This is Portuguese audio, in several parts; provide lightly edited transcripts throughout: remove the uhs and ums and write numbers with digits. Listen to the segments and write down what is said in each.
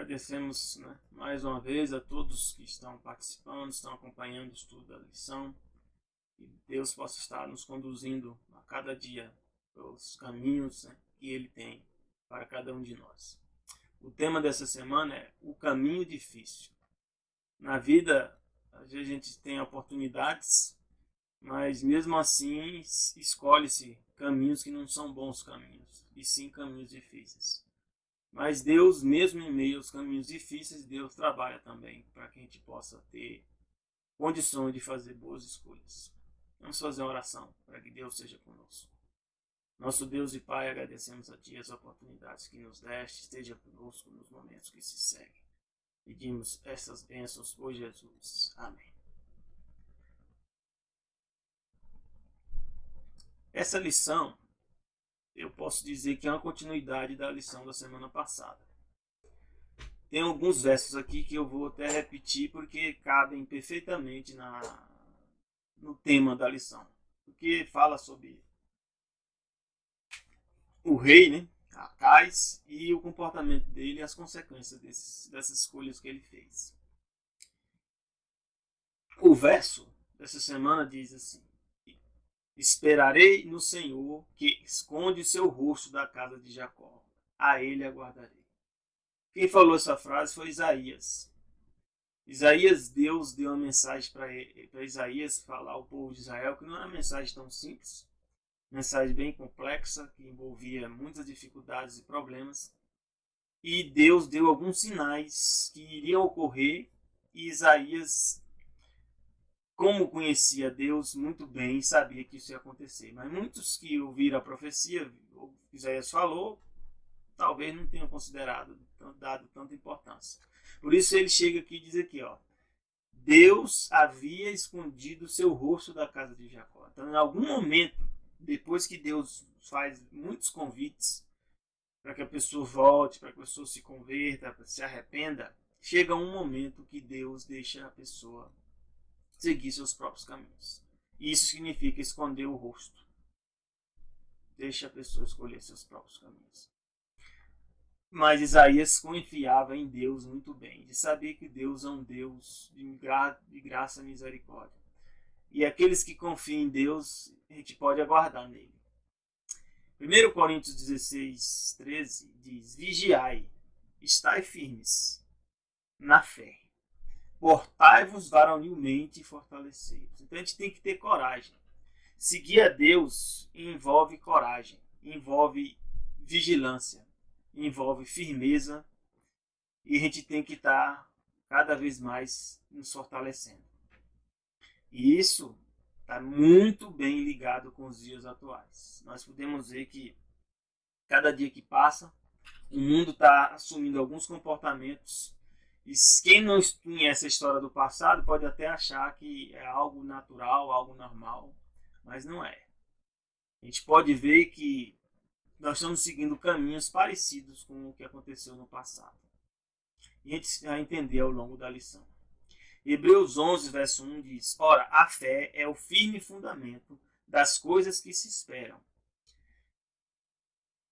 Agradecemos, né, mais uma vez a todos que estão participando, estão acompanhando o estudo da lição. Que Deus possa estar nos conduzindo a cada dia pelos caminhos, né, que Ele tem para cada um de nós. O tema dessa semana é o caminho difícil. Na vida, às vezes a gente tem oportunidades, mas mesmo assim escolhe-se caminhos que não são bons caminhos, e sim caminhos difíceis. Mas Deus, mesmo em meio aos caminhos difíceis, Deus trabalha também para que a gente possa ter condições de fazer boas escolhas. Vamos fazer uma oração para que Deus seja conosco. Nosso Deus e Pai, agradecemos a Ti as oportunidades que nos deste, esteja conosco nos momentos que se seguem. Pedimos essas bênçãos por Jesus. Amém. Essa lição, eu posso dizer que é uma continuidade da lição da semana passada. Tem alguns versos aqui que eu vou até repetir porque cabem perfeitamente no tema da lição. Porque fala sobre o rei, né, Acais, e o comportamento dele e as consequências dessas escolhas que ele fez. O verso dessa semana diz assim: Esperarei no Senhor, que esconde seu rosto da casa de Jacó. A ele aguardarei. Quem falou essa frase foi Isaías. Deus deu uma mensagem para Isaías falar ao povo de Israel, que não era uma mensagem tão simples, mensagem bem complexa, que envolvia muitas dificuldades e problemas. E Deus deu alguns sinais que iriam ocorrer, e Isaías, como conhecia Deus muito bem, sabia que isso ia acontecer. Mas muitos que ouviram a profecia, o que Isaías falou, talvez não tenham considerado, dado tanta importância. Por isso ele chega aqui e diz aqui, ó, Deus havia escondido seu rosto da casa de Jacó. Então, em algum momento, depois que Deus faz muitos convites para que a pessoa volte, para que a pessoa se converta, se arrependa, chega um momento que Deus deixa a pessoa seguir seus próprios caminhos. E isso significa esconder o rosto. Deixa a pessoa escolher seus próprios caminhos. Mas Isaías confiava em Deus muito bem, de saber que Deus é um Deus de graça e misericórdia. E aqueles que confiam em Deus, a gente pode aguardar nele. 1 Coríntios 16, 13 diz: Vigiai, estai firmes na fé, portai-vos varonilmente e fortalecei-vos. Então a gente tem que ter coragem. Seguir a Deus envolve coragem, envolve vigilância, envolve firmeza, e a gente tem que estar cada vez mais nos fortalecendo. E isso está muito bem ligado com os dias atuais. Nós podemos ver que cada dia que passa, o mundo está assumindo alguns comportamentos, e quem não conhece a história do passado pode até achar que é algo natural, algo normal, mas não é. A gente pode ver que nós estamos seguindo caminhos parecidos com o que aconteceu no passado. E a gente vai entender ao longo da lição. Hebreus 11, verso 1 diz: Ora, a fé é o firme fundamento das coisas que se esperam.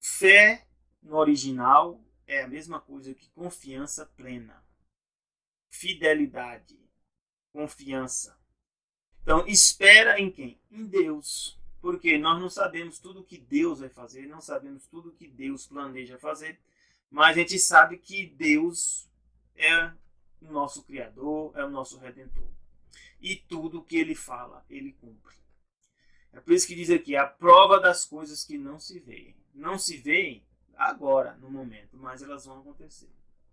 Fé, no original, é a mesma coisa que confiança plena. Fidelidade, confiança. Então, espera em quem? Em Deus. Porque nós não sabemos tudo o que Deus vai fazer, não sabemos tudo o que Deus planeja fazer, mas a gente sabe que Deus é o nosso Criador, é o nosso Redentor. E tudo o que Ele fala, Ele cumpre. É por isso que diz aqui, a prova das coisas que não se veem. Não se veem agora, no momento, mas elas vão acontecer.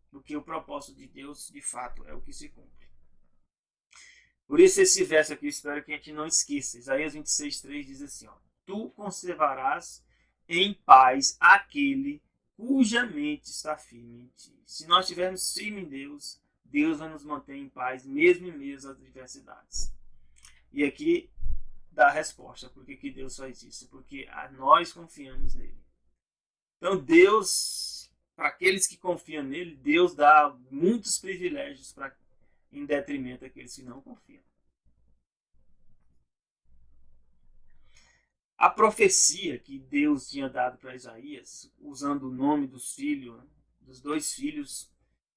Porque o propósito de Deus, de fato, é o que se cumpre. Por isso esse verso aqui eu espero que a gente não esqueça. Isaías 26:3 diz assim, ó, Tu conservarás em paz aquele cuja mente está firme em ti. Se nós estivermos firmes em Deus, Deus vai nos manter em paz, mesmo em meio às adversidades. E aqui dá a resposta, por que Deus faz isso? Porque nós confiamos nele. Então Deus, para aqueles que confiam nele, Deus dá muitos privilégios em detrimento daqueles que não confiam. A profecia que Deus tinha dado para Isaías, usando o nome dos filhos, dos dois filhos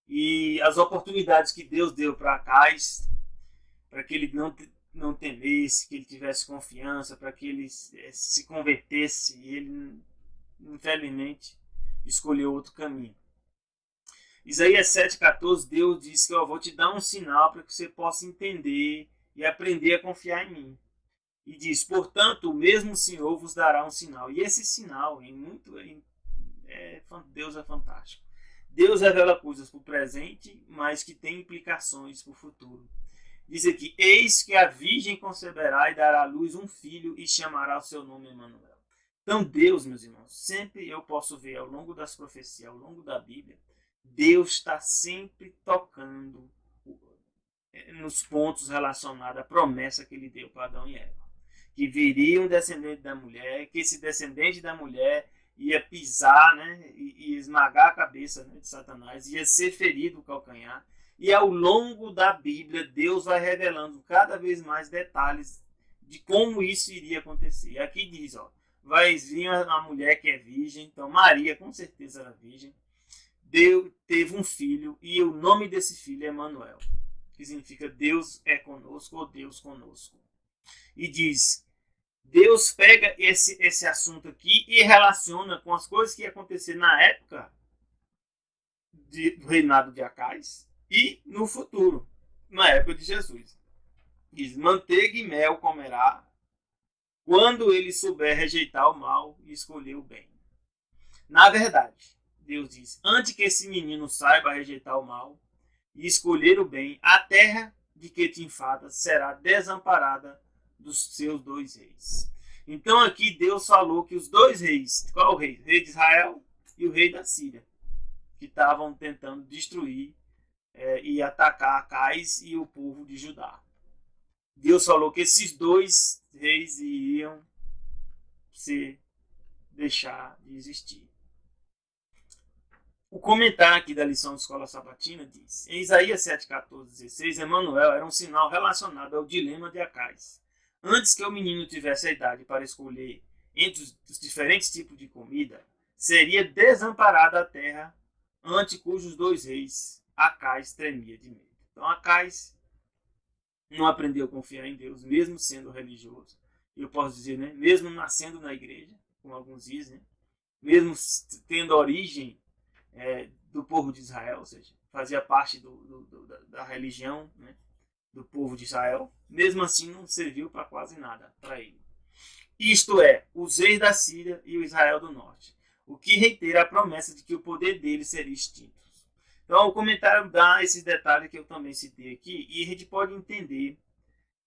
e as oportunidades que Deus deu para Acais, para que ele não temesse, que ele tivesse confiança, para que ele se convertesse, e ele, infelizmente, escolheu outro caminho. Isaías 7,14, Deus disse que eu vou te dar um sinal para que você possa entender e aprender a confiar em mim. E diz, portanto, o mesmo Senhor vos dará um sinal. E esse sinal, Deus é fantástico. Deus revela coisas para o presente, mas que tem implicações para o futuro. Diz aqui, eis que a virgem conceberá e dará à luz um filho e chamará o seu nome Emanuel. Então Deus, meus irmãos, sempre eu posso ver ao longo das profecias, ao longo da Bíblia, Deus está sempre tocando nos pontos relacionados à promessa que ele deu para Adão e Eva. Que viria um descendente da mulher, que esse descendente da mulher ia pisar, né, e esmagar a cabeça, né, de Satanás, ia ser ferido o calcanhar. E ao longo da Bíblia, Deus vai revelando cada vez mais detalhes de como isso iria acontecer. Aqui diz, ó, vai vir uma mulher que é virgem, então Maria com certeza era virgem. Deus teve um filho e o nome desse filho é Emanuel, que significa Deus é conosco ou Deus conosco. E diz, Deus pega esse assunto aqui e relaciona com as coisas que iam acontecer na época do reinado de Acais e no futuro, na época de Jesus. Diz, manteiga e mel comerá quando ele souber rejeitar o mal e escolher o bem. Na verdade, Deus diz, antes que esse menino saiba rejeitar o mal e escolher o bem, a terra de que te enfadas será desamparada dos seus 2 reis. Então aqui Deus falou que os 2 reis, qual é o rei? O rei de Israel e o rei da Síria, que estavam tentando destruir e atacar Acais e o povo de Judá. Deus falou que esses 2 reis iriam deixar de existir. O comentário aqui da lição de escola sabatina diz, em Isaías 7,14-16, Emanuel era um sinal relacionado ao dilema de Acais. Antes que o menino tivesse a idade para escolher entre os diferentes tipos de comida, seria desamparada a terra ante cujos 2 reis Acais tremia de medo. Então Acais não aprendeu a confiar em Deus, mesmo sendo religioso. Eu posso dizer, né, mesmo nascendo na igreja, como alguns dizem, né, mesmo tendo origem do povo de Israel, ou seja, fazia parte da religião, né, do povo de Israel, mesmo assim não serviu para quase nada para ele. Isto é, os reis da Síria e o Israel do Norte, o que reitera a promessa de que o poder deles seria extinto. Então o comentário dá esses detalhes que eu também citei aqui, e a gente pode entender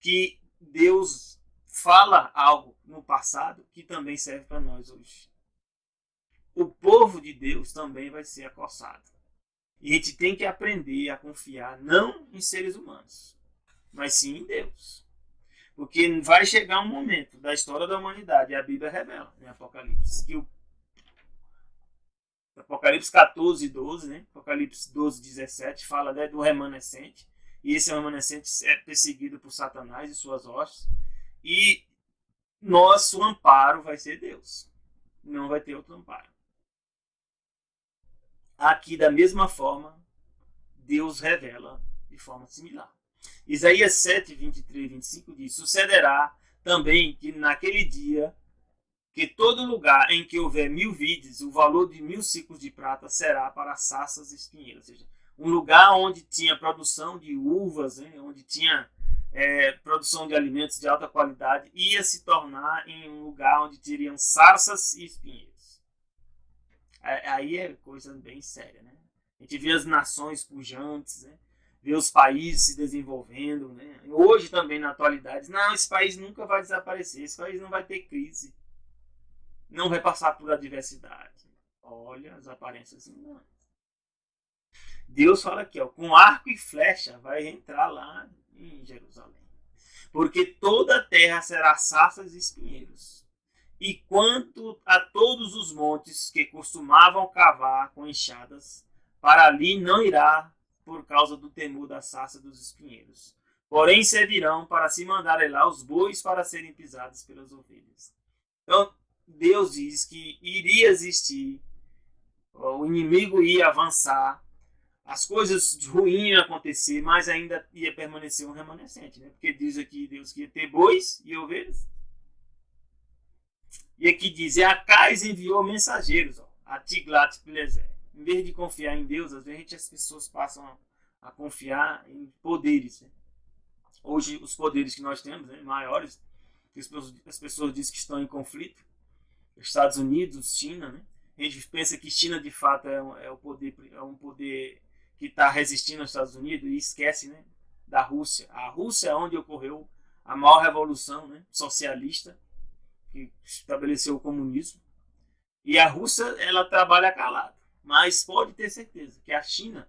que Deus fala algo no passado que também serve para nós hoje. O povo de Deus também vai ser acossado. E a gente tem que aprender a confiar não em seres humanos, mas sim em Deus. Porque vai chegar um momento da história da humanidade, e a Bíblia revela, em Apocalipse, que Apocalipse 14:12, né? Apocalipse 12:17 fala, né, do remanescente, e esse remanescente é perseguido por Satanás e suas hostes, e nosso amparo vai ser Deus, não vai ter outro amparo. Aqui, da mesma forma, Deus revela de forma similar. Isaías 7, 23 e 25 diz, sucederá também que naquele dia, que todo lugar em que houver 1000 vides, o valor de 1000 ciclos de prata será para sarças e espinheiros. Ou seja, um lugar onde tinha produção de uvas, né, onde tinha produção de alimentos de alta qualidade, ia se tornar em um lugar onde teriam sarças e espinheiros. Aí é coisa bem séria, né? A gente vê as nações pujantes, né? Vê os países se desenvolvendo, né? Hoje também, na atualidade, não, esse país nunca vai desaparecer, esse país não vai ter crise, não vai passar por adversidade. Olha as aparências humanas. Deus fala aqui, ó, com arco e flecha vai entrar lá em Jerusalém, porque toda a terra será sarças e espinheiros. E quanto a todos os montes que costumavam cavar com enxadas, para ali não irá por causa do temor da sarça dos espinheiros. Porém servirão para se mandarem lá os bois para serem pisados pelas ovelhas. Então Deus diz que iria existir, o inimigo ia avançar, as coisas ruins iam acontecer, mas ainda ia permanecer um remanescente, né? Porque diz aqui Deus que ia ter bois e ovelhas. E aqui diz, e Acais enviou mensageiros, ó, a Tiglat-Pileser. Em vez de confiar em Deus, às vezes as pessoas passam a confiar em poderes. Né? Hoje, os poderes que nós temos, né, maiores, as pessoas dizem que estão em conflito. Estados Unidos, China, né? A gente pensa que China, de fato, é um poder que está resistindo aos Estados Unidos e esquece, né, da Rússia. A Rússia é onde ocorreu a maior revolução, né, socialista, que estabeleceu o comunismo. E a Rússia, ela trabalha calada. Mas pode ter certeza que a China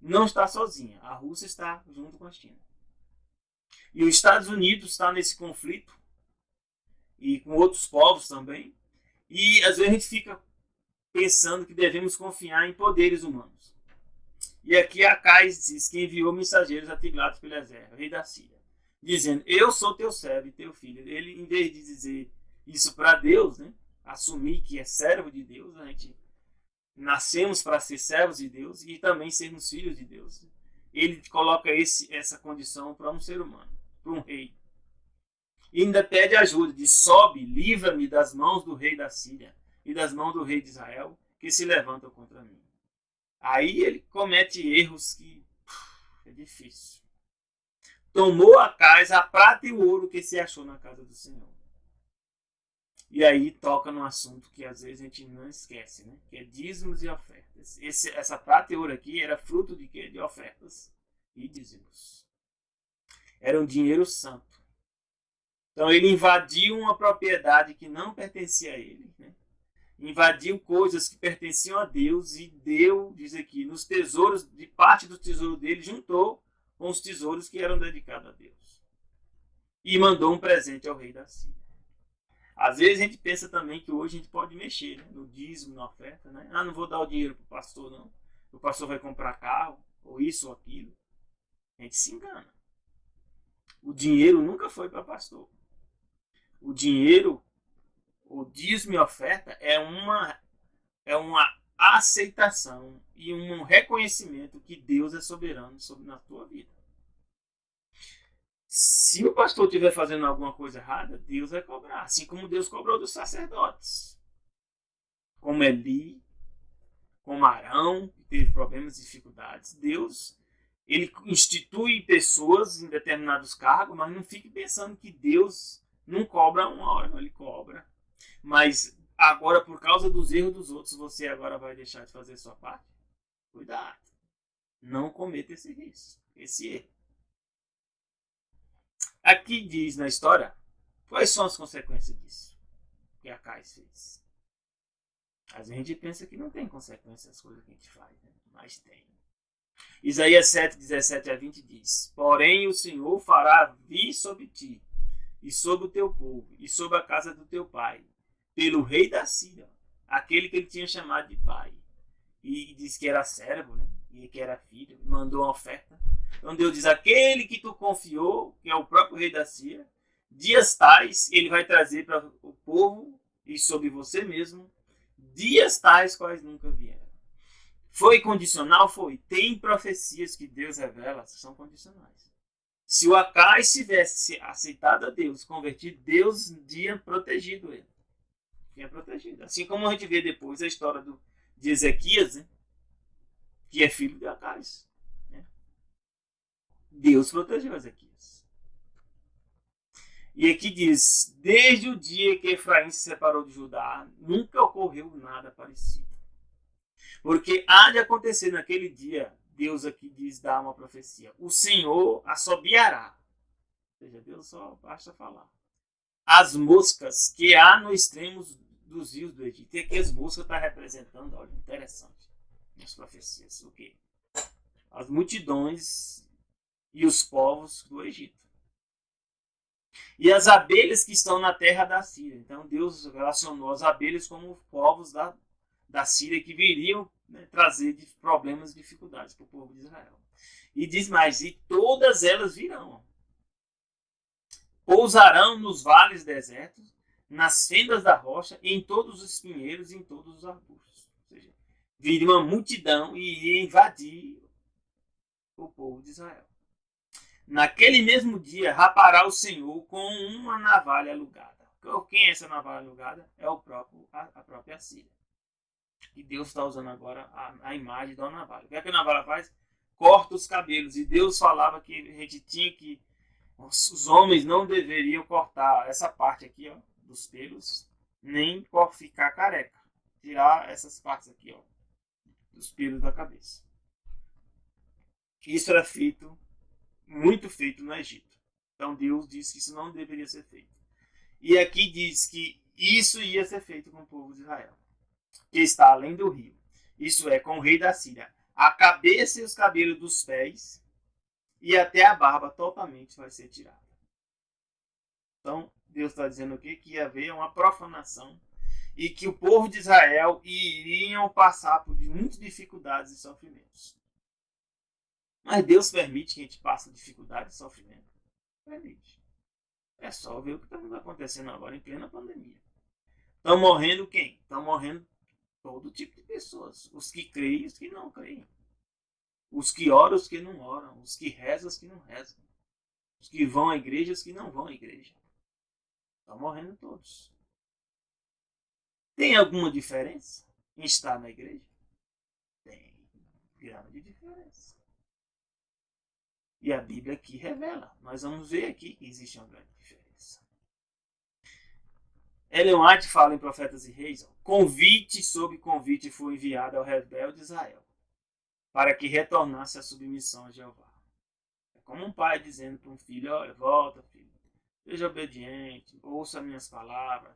não está sozinha. A Rússia está junto com a China. E os Estados Unidos está nesse conflito. E com outros povos também. E às vezes a gente fica pensando que devemos confiar em poderes humanos. E aqui Acais diz que enviou mensageiros a Tiglat-Pileser, rei da Síria, dizendo, eu sou teu servo e teu filho. Ele, em vez de dizer isso para Deus, né, assumir que é servo de Deus, a gente nascemos para ser servos de Deus e também sermos filhos de Deus. Ele coloca essa condição para um ser humano, para um rei. E ainda pede ajuda, diz, sobe, livra-me das mãos do rei da Síria e das mãos do rei de Israel, que se levantam contra mim. Aí ele comete erros que é difícil. Tomou Acais a prata e o ouro que se achou na casa do Senhor. E aí toca num assunto que às vezes a gente não esquece, né? Que é dízimos e ofertas. Essa prata e ouro aqui era fruto de quê? De ofertas e dízimos. Era um dinheiro santo. Então ele invadiu uma propriedade que não pertencia a ele, né? Invadiu coisas que pertenciam a Deus e deu, diz aqui, nos tesouros, de parte do tesouro dele, juntou com os tesouros que eram dedicados a Deus. E mandou um presente ao rei da Síria. Às vezes a gente pensa também que hoje a gente pode mexer, né, no dízimo, na oferta. Né? Ah, não vou dar o dinheiro para o pastor, não. O pastor vai comprar carro, ou isso ou aquilo. A gente se engana. O dinheiro nunca foi para pastor. O dinheiro, o dízimo e oferta é uma aceitação e um reconhecimento que Deus é soberano na tua vida. Se o pastor estiver fazendo alguma coisa errada, Deus vai cobrar. Assim como Deus cobrou dos sacerdotes. Como Eli, como Arão, que teve problemas e dificuldades. Deus, ele institui pessoas em determinados cargos, mas não fique pensando que Deus não cobra uma hora, não, ele cobra. Mas agora, por causa dos erros dos outros, você agora vai deixar de fazer a sua parte? Cuidado. Não cometa esse risco, esse erro. Aqui diz na história quais são as consequências disso que Acais fez. Às vezes a gente pensa que não tem consequências as coisas que a gente faz, né? Mas tem. Isaías 7, 17 a 20 diz, porém o Senhor fará vir sobre ti, e sobre o teu povo, e sobre a casa do teu pai, pelo rei da Síria, aquele que ele tinha chamado de pai. E diz que era servo, né? E que era filho, mandou uma oferta. Então Deus diz, aquele que tu confiou, que é o próprio rei da Síria, dias tais ele vai trazer para o povo e sobre você mesmo, dias tais quais nunca vieram. Foi condicional? Foi. Tem profecias que Deus revela, são condicionais. Se o Acais tivesse aceitado a Deus, convertido, Deus tinha protegido ele. Tinha protegido. Assim como a gente vê depois a história de Ezequias, né? Que é filho de Acais. Né? Deus protegeu Ezequias. E aqui diz, desde o dia que Efraim se separou de Judá, nunca ocorreu nada parecido. Porque há de acontecer naquele dia, Deus aqui diz, dá uma profecia, o Senhor assobiará. Ou seja, Deus só basta falar. As moscas que há no extremo dos rios do Egito. E aqui as moscas estão representando, olha, interessante, nas profecias, o quê? As multidões e os povos do Egito. E as abelhas que estão na terra da Síria. Então Deus relacionou as abelhas como povos da Síria que viriam, né, trazer problemas e dificuldades para o povo de Israel. E diz mais, e todas elas virão. Pousarão nos vales desertos, nas fendas da rocha, em todos os pinheiros e em todos os arbustos. Ou seja, viria uma multidão e ia invadir o povo de Israel. Naquele mesmo dia rapará o Senhor com uma navalha alugada. Quem é essa navalha alugada? É a própria Síria. E Deus está usando agora a imagem da navalha. O que é que a navalha faz? Corta os cabelos. E Deus falava que a gente tinha que... Os homens não deveriam cortar essa parte aqui, ó, dos pelos, nem ficar careca. Tirar essas partes aqui, ó, dos pelos da cabeça. Isso era feito, muito feito no Egito. Então Deus disse que isso não deveria ser feito. E aqui diz que isso ia ser feito com o povo de Israel, que está além do rio. Isso é, com o rei da Síria. A cabeça e os cabelos dos pés e até a barba totalmente vai ser tirada. Então, Deus está dizendo aqui que ia haver uma profanação e que o povo de Israel iriam passar por muitas dificuldades e sofrimentos. Mas Deus permite que a gente passe dificuldade e sofrimento? Permite. É só ver o que está acontecendo agora em plena pandemia. Estão morrendo quem? Estão morrendo todo tipo de pessoas. Os que creem e os que não creem. Os que oram, os que não oram. Os que rezam, os que não rezam. Os que vão à igreja, os que não vão à igreja. Estão morrendo todos. Tem alguma diferença em estar na igreja? Tem grande diferença. E a Bíblia aqui revela. Nós vamos ver aqui que existe uma grande diferença. Ellen White fala em Profetas e Reis: convite sobre convite foi enviado ao rebelde Israel, para que retornasse à submissão a Jeová. É como um pai dizendo para um filho: olha, volta, filho, seja obediente, ouça minhas palavras,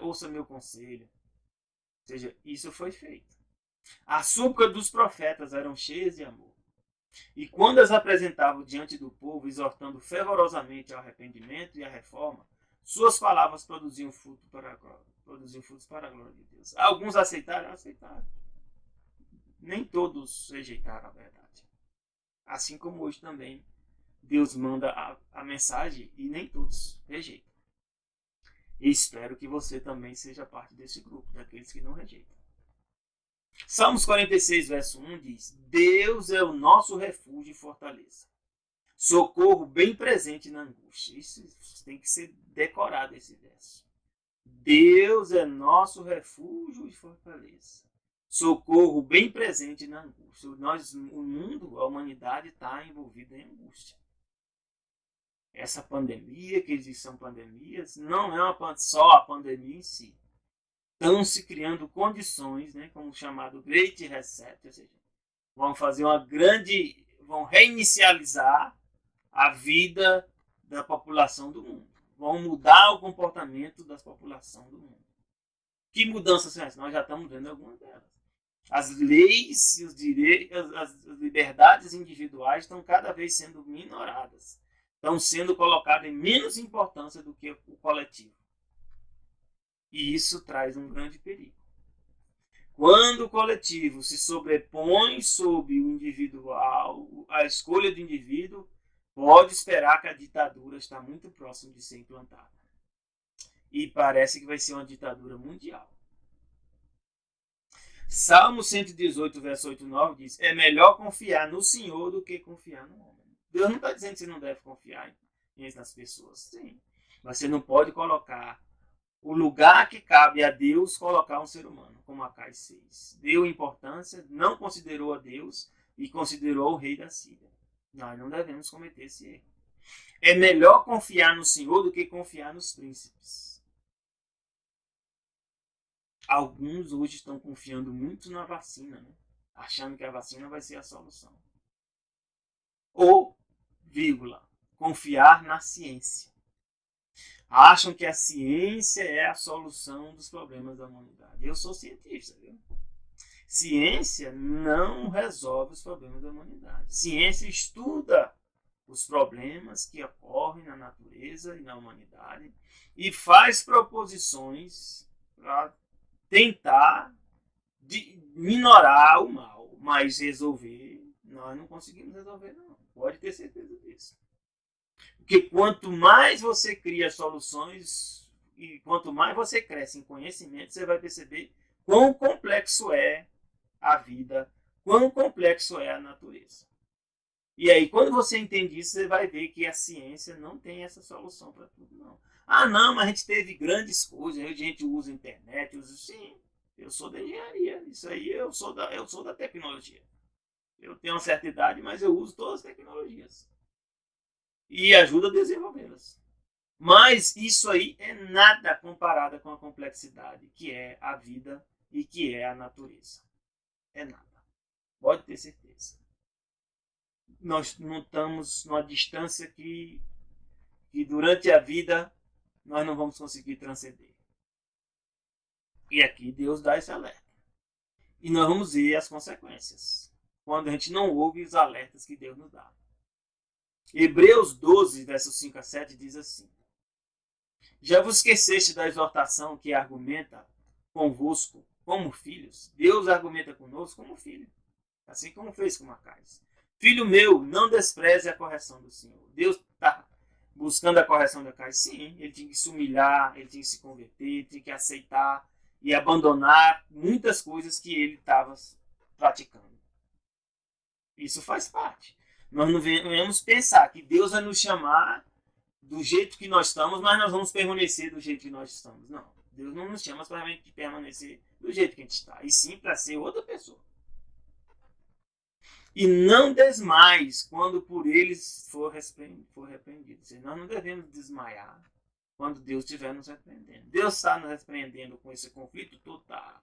ouça meu conselho. Ou seja, isso foi feito. As súplicas dos profetas eram cheias de amor. E quando as apresentavam diante do povo, exortando fervorosamente ao arrependimento e à reforma, suas palavras produziam frutos para a glória de Deus. Alguns aceitaram? Aceitaram. Nem todos rejeitaram a verdade. Assim como hoje também Deus manda a mensagem e nem todos rejeitam. E espero que você também seja parte desse grupo, daqueles que não rejeitam. Salmos 46, verso 1 diz: Deus é o nosso refúgio e fortaleza, socorro bem presente na angústia. Isso tem que ser decorado, esse verso. Deus é nosso refúgio e fortaleza, socorro bem presente na angústia. O mundo, a humanidade está envolvida em angústia. Essa pandemia, que existem pandemias, não é só a pandemia em si. Estão se criando condições, né, como o chamado Great Reset, ou seja, vão reinicializar a vida da população do mundo. Vão mudar o comportamento da população do mundo. Que mudanças são essas? Nós já estamos vendo algumas delas. As leis e os direitos, as liberdades individuais estão cada vez sendo minoradas. Estão sendo colocadas em menos importância do que o coletivo. E isso traz um grande perigo. Quando o coletivo se sobrepõe sobre o individual, a escolha do indivíduo, pode esperar que a ditadura está muito próxima de ser implantada. E parece que vai ser uma ditadura mundial. Salmo 118, verso 8 e 9 diz: é melhor confiar no Senhor do que confiar no homem. Deus não está dizendo que você não deve confiar nas pessoas. Sim. Mas você não pode colocar o lugar que cabe a Deus, colocar um ser humano, como Acais 6. Deu importância, não considerou a Deus e considerou o rei da Síria. Nós não devemos cometer esse erro. É melhor confiar no Senhor do que confiar nos príncipes. Alguns hoje estão confiando muito na vacina, né? Achando que a vacina vai ser a solução. Ou, confiar na ciência. Acham que a ciência é a solução dos problemas da humanidade. Eu sou cientista, viu? Ciência não resolve os problemas da humanidade. Ciência estuda os problemas que ocorrem na natureza e na humanidade e faz proposições para tentar minorar o mal, mas resolver, nós não conseguimos resolver, não. Pode ter certeza disso. Porque quanto mais você cria soluções e quanto mais você cresce em conhecimento, você vai perceber quão complexo é a vida, quão complexo é a natureza. E aí, quando você entende isso, você vai ver que a ciência não tem essa solução para tudo, não. Ah, não, mas a gente teve grandes coisas, a gente usa a internet, usa... Sim, eu sou da engenharia, isso aí eu sou da tecnologia. Eu tenho uma certa idade, mas eu uso todas as tecnologias. E ajuda a desenvolvê-las. Mas isso aí é nada comparado com a complexidade que é a vida e que é a natureza. É nada. Pode ter certeza. Nós não estamos numa distância que durante a vida nós não vamos conseguir transcender. E aqui Deus dá esse alerta. E nós vamos ver as consequências quando a gente não ouve os alertas que Deus nos dá. Hebreus 12, versos 5 a 7 diz assim: Já vos esqueceste da exortação que argumenta convosco como filhos? Deus argumenta conosco como filho, assim como fez com Macais. Filho meu, não despreze a correção do Senhor. Deus está buscando a correção de Macais. Sim, ele tinha que se humilhar, ele tinha que se converter, ele tinha que aceitar e abandonar muitas coisas que ele estava praticando. Isso faz parte. Nós não devemos pensar que Deus vai nos chamar do jeito que nós estamos, mas nós vamos permanecer do jeito que nós estamos. Não. Deus não nos chama para permanecer do jeito que a gente está, e sim para ser outra pessoa. E não desmaies quando por eles for repreendido. Nós não devemos desmaiar quando Deus estiver nos repreendendo. Deus está nos repreendendo com esse conflito total.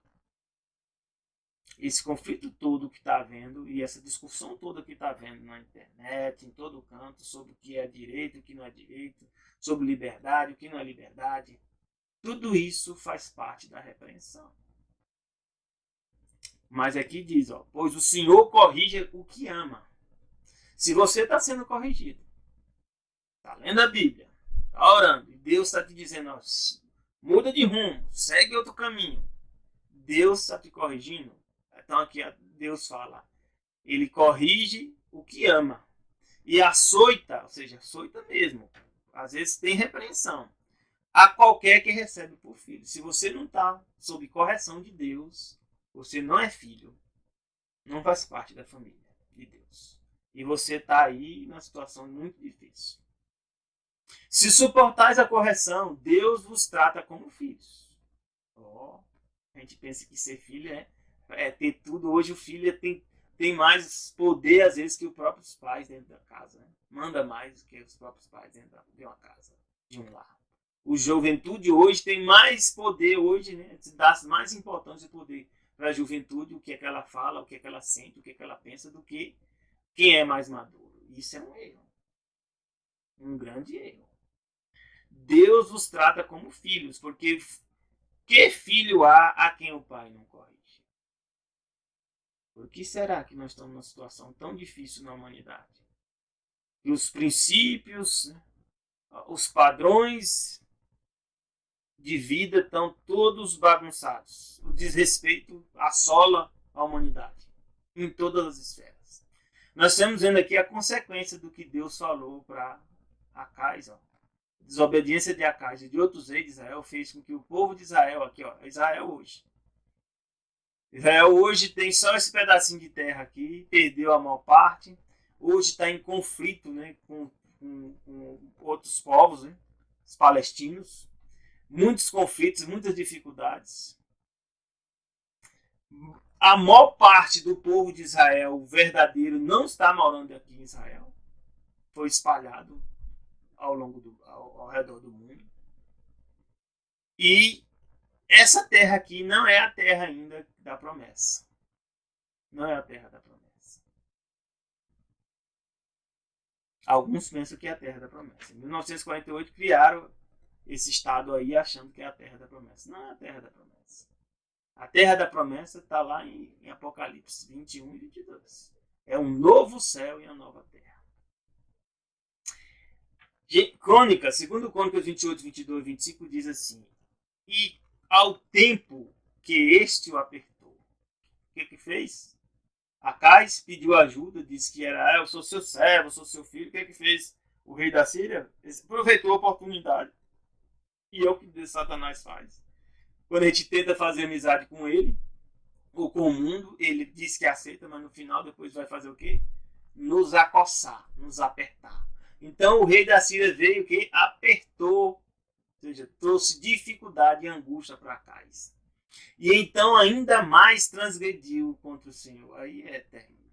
Esse conflito todo que está havendo e essa discussão toda que está havendo na internet, em todo canto, sobre o que é direito, o que não é direito, sobre liberdade, o que não é liberdade, tudo isso faz parte da repreensão. Mas aqui diz, pois o Senhor corrige o que ama. Se você está sendo corrigido, está lendo a Bíblia, está orando, e Deus está te dizendo, muda de rumo, segue outro caminho, Deus está te corrigindo. Então aqui Deus fala, ele corrige o que ama. E açoita, ou seja, açoita mesmo. Às vezes tem repreensão. A qualquer que recebe por filho. Se você não está sob correção de Deus, você não é filho. Não faz parte da família de Deus. E você está aí numa situação muito difícil. Se suportais a correção, Deus vos trata como filhos. A gente pensa que ser filho é ter tudo. Hoje o filho tem mais poder, às vezes, que os próprios pais dentro da casa. Né? Manda mais do que os próprios pais dentro de uma casa, de um lar. O juventude hoje tem mais poder, hoje, né? Dá mais importância e poder para a juventude, o que é que ela fala, o que é que ela sente, o que é que ela pensa, do que quem é mais maduro. Isso é um erro. Um grande erro. Deus vos trata como filhos, porque que filho há a quem o pai não corrige? Por que será que nós estamos numa situação tão difícil na humanidade? E os princípios, né, os padrões de vida estão todos bagunçados. O desrespeito assola a humanidade em todas as esferas. Nós estamos vendo aqui a consequência do que Deus falou para Acais. A desobediência de Acais e de outros reis de Israel fez com que o povo de Israel, aqui, Israel hoje, Israel hoje tem só esse pedacinho de terra aqui, perdeu a maior parte. Hoje está em conflito, né, com outros povos, né, os palestinos. Muitos conflitos, muitas dificuldades. A maior parte do povo de Israel, o verdadeiro, não está morando aqui em Israel. Foi espalhado ao redor do mundo. E essa terra aqui não é a terra ainda da promessa. Não é a terra da promessa. Alguns pensam que é a terra da promessa. Em 1948 criaram esse estado aí achando que é a terra da promessa. Não é a terra da promessa. A terra da promessa está lá em Apocalipse 21 e 22. É um novo céu e uma nova terra. Crônica, segundo Crônicas 28, 22 e 25 diz assim: E ao tempo que este o apertou, o que fez? Acais pediu ajuda, disse que era, eu sou seu servo, eu sou seu filho. O que fez o rei da Síria? Ele aproveitou a oportunidade. E é o que Satanás faz. Quando a gente tenta fazer amizade com ele, ou com o mundo, ele diz que aceita, mas no final depois vai fazer o quê? nos acossar, nos apertar. Então o rei da Síria veio que apertou, ou seja, trouxe dificuldade e angústia para Acais. E então ainda mais transgrediu contra o Senhor. Aí é terrível.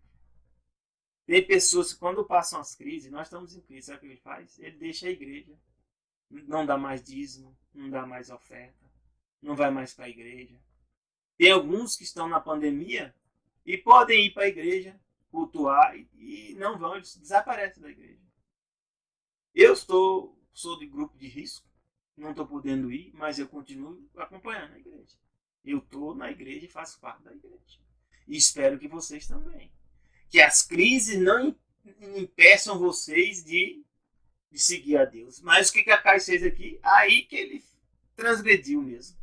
Tem pessoas que quando passam as crises, nós estamos em crise, sabe o que ele faz? Ele deixa a igreja. Não dá mais dízimo, não dá mais oferta, não vai mais para a igreja. Tem alguns que estão na pandemia e podem ir para a igreja, cultuar e não vão, eles desaparecem da igreja. Eu sou de grupo de risco, não estou podendo ir, mas eu continuo acompanhando a igreja. Eu estou na igreja e faço parte da igreja. E espero que vocês também. Que as crises não impeçam vocês de seguir a Deus. Mas o que Acais fez aqui? Aí que ele transgrediu mesmo.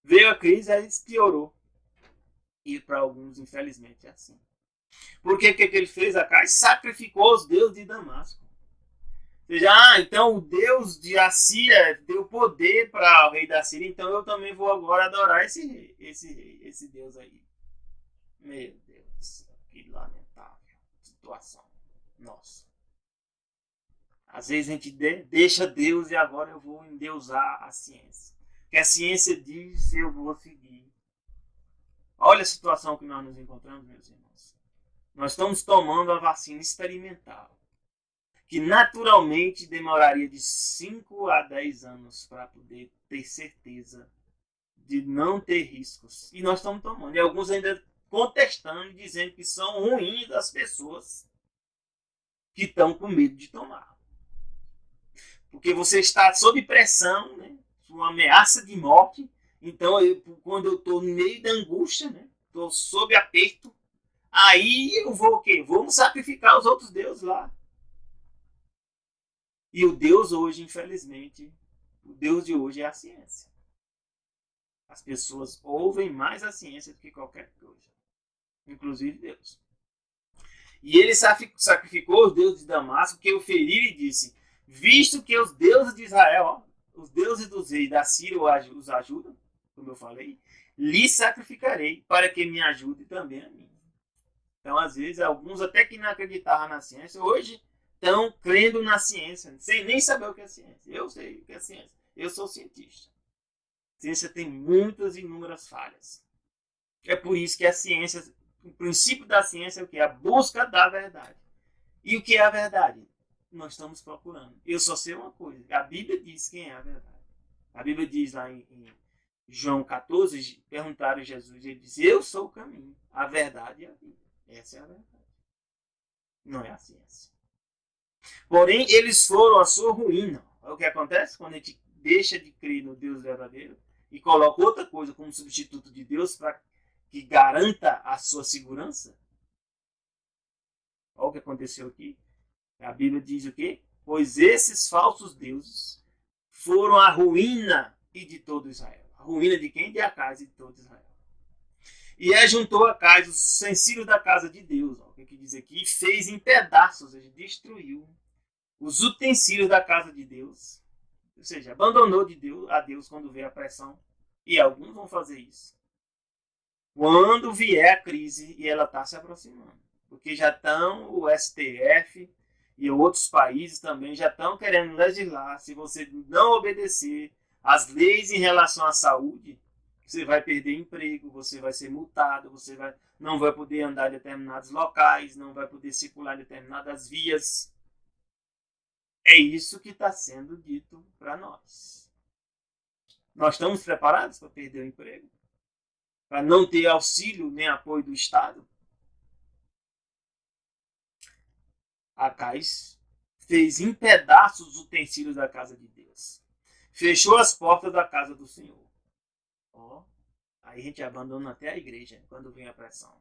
Veio a crise, aí piorou. E para alguns, infelizmente, é assim. Porque o que ele fez? Acais sacrificou os deuses de Damasco. Ou seja, então o Deus de Assíria deu poder para o rei da Síria, então eu também vou agora adorar esse rei, esse Deus aí. Meu Deus, que lamentável situação. Nossa. Às vezes a gente deixa Deus e agora eu vou endeusar a ciência. Que a ciência diz, eu vou seguir. Olha a situação que nós nos encontramos, meus irmãos. Nós estamos tomando a vacina experimental, que naturalmente demoraria de 5 a 10 anos para poder ter certeza de não ter riscos. E nós estamos tomando. E alguns ainda contestando e dizendo que são ruins as pessoas que estão com medo de tomar. Porque você está sob pressão, né? Uma ameaça de morte. Então, quando eu estou no meio da angústia, né? Estou sob aperto, aí eu vou o quê? Vamos sacrificar os outros deuses lá. E o Deus hoje, infelizmente, o Deus de hoje é a ciência. As pessoas ouvem mais a ciência do que qualquer coisa, inclusive Deus. E ele sacrificou os deuses de Damasco, que o feriram e disse: visto que os deuses de Israel, os deuses dos reis da Síria os ajudam, como eu falei, lhe sacrificarei para que me ajude também a mim. Então, às vezes, alguns até que não acreditavam na ciência, hoje estão crendo na ciência, sem nem saber o que é ciência. Eu sei o que é ciência. Eu sou cientista. A ciência tem muitas e inúmeras falhas. É por isso que a ciência, o princípio da ciência é o que? A busca da verdade. E o que é a verdade? Nós estamos procurando. Eu só sei uma coisa. A Bíblia diz quem é a verdade. A Bíblia diz lá em João 14, perguntaram a Jesus, ele disse: eu sou o caminho, a verdade e a vida. Essa é a verdade. Não é a ciência. Porém, eles foram a sua ruína. É o que acontece quando a gente deixa de crer no Deus verdadeiro e coloca outra coisa como substituto de Deus para que garanta a sua segurança. Olha o que aconteceu aqui. A Bíblia diz o quê? Pois esses falsos deuses foram a ruína e de todo Israel. A ruína de quem? De Acais e de todo Israel. E ajuntou Acais os utensílios da casa de Deus, ó, o que diz aqui, e fez em pedaços, ou seja, destruiu os utensílios da casa de Deus, ou seja, abandonou a Deus quando veio a pressão, e alguns vão fazer isso. Quando vier a crise e ela está se aproximando, porque já estão o STF e outros países também já estão querendo legislar, se você não obedecer às leis em relação à saúde, você vai perder emprego, você vai ser multado, você não vai poder andar em determinados locais, não vai poder circular em determinadas vias. É isso que está sendo dito para nós. Nós estamos preparados para perder o emprego? Para não ter auxílio nem apoio do Estado? Acais fez em pedaços os utensílios da casa de Deus. Fechou as portas da casa do Senhor. Aí a gente abandona até a igreja quando vem a pressão.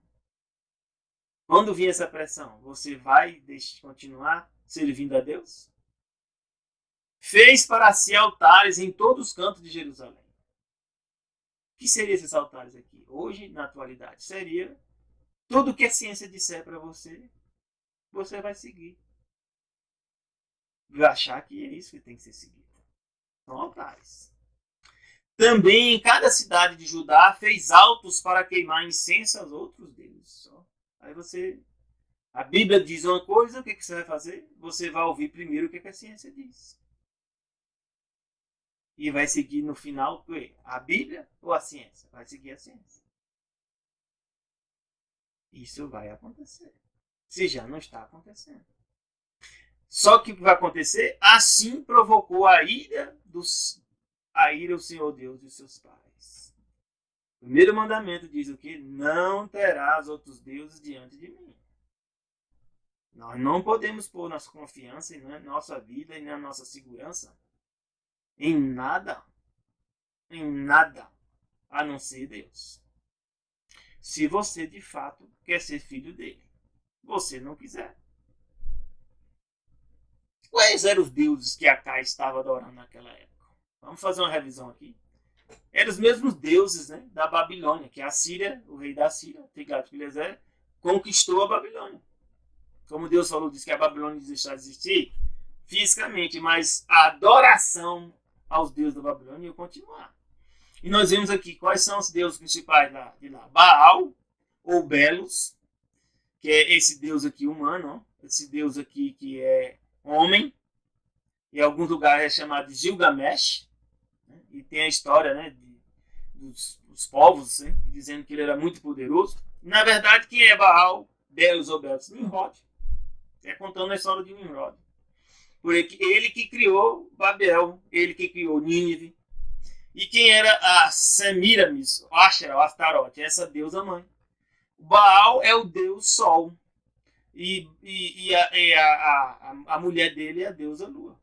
Quando vir essa pressão, você vai continuar servindo a Deus? Fez para si altares em todos os cantos de Jerusalém. O que seriam esses altares aqui? Hoje, na atualidade, seria tudo que a ciência disser para você, você vai seguir. Vai achar que é isso que tem que ser seguido. São altares. Também em cada cidade de Judá fez altos para queimar incenso aos outros deuses. Aí a Bíblia diz uma coisa, o que você vai fazer? Você vai ouvir primeiro o que a ciência diz. E vai seguir no final a Bíblia ou a ciência? Vai seguir a ciência. Isso vai acontecer. Se já não está acontecendo. Só que o que vai acontecer? Assim provocou a ira do Senhor Deus de seus pais. O primeiro mandamento diz o quê? Não terás outros deuses diante de mim. Nós não podemos pôr nossa confiança na nossa vida e na nossa segurança em nada, a não ser Deus. Se você de fato quer ser filho dele, você não quiser. Quais eram os deuses que Acai estava adorando naquela época? Vamos fazer uma revisão aqui. Eram os mesmos deuses, né, da Babilônia, que a Síria, o rei da Síria, Tiglat-Pileser, conquistou a Babilônia. Como Deus falou, diz que a Babilônia deixará de existir fisicamente, mas a adoração aos deuses da Babilônia ia continuar. E nós vemos aqui quais são os deuses principais de lá. Baal, ou Belos, que é esse deus aqui humano, ó, esse deus aqui que é homem, em alguns lugares é chamado de Gilgamesh, né? E tem a história, né, dos povos, né, dizendo que ele era muito poderoso. Na verdade, quem é Baal, Belos ou Belos? Nimrod. É contando a história de Nimrod. Porque ele que criou Babel, ele que criou Nínive. E quem era a Semiramis, Ashera, ou Astarote, essa deusa mãe. Baal é o deus Sol. E a mulher dele é a deusa Lua.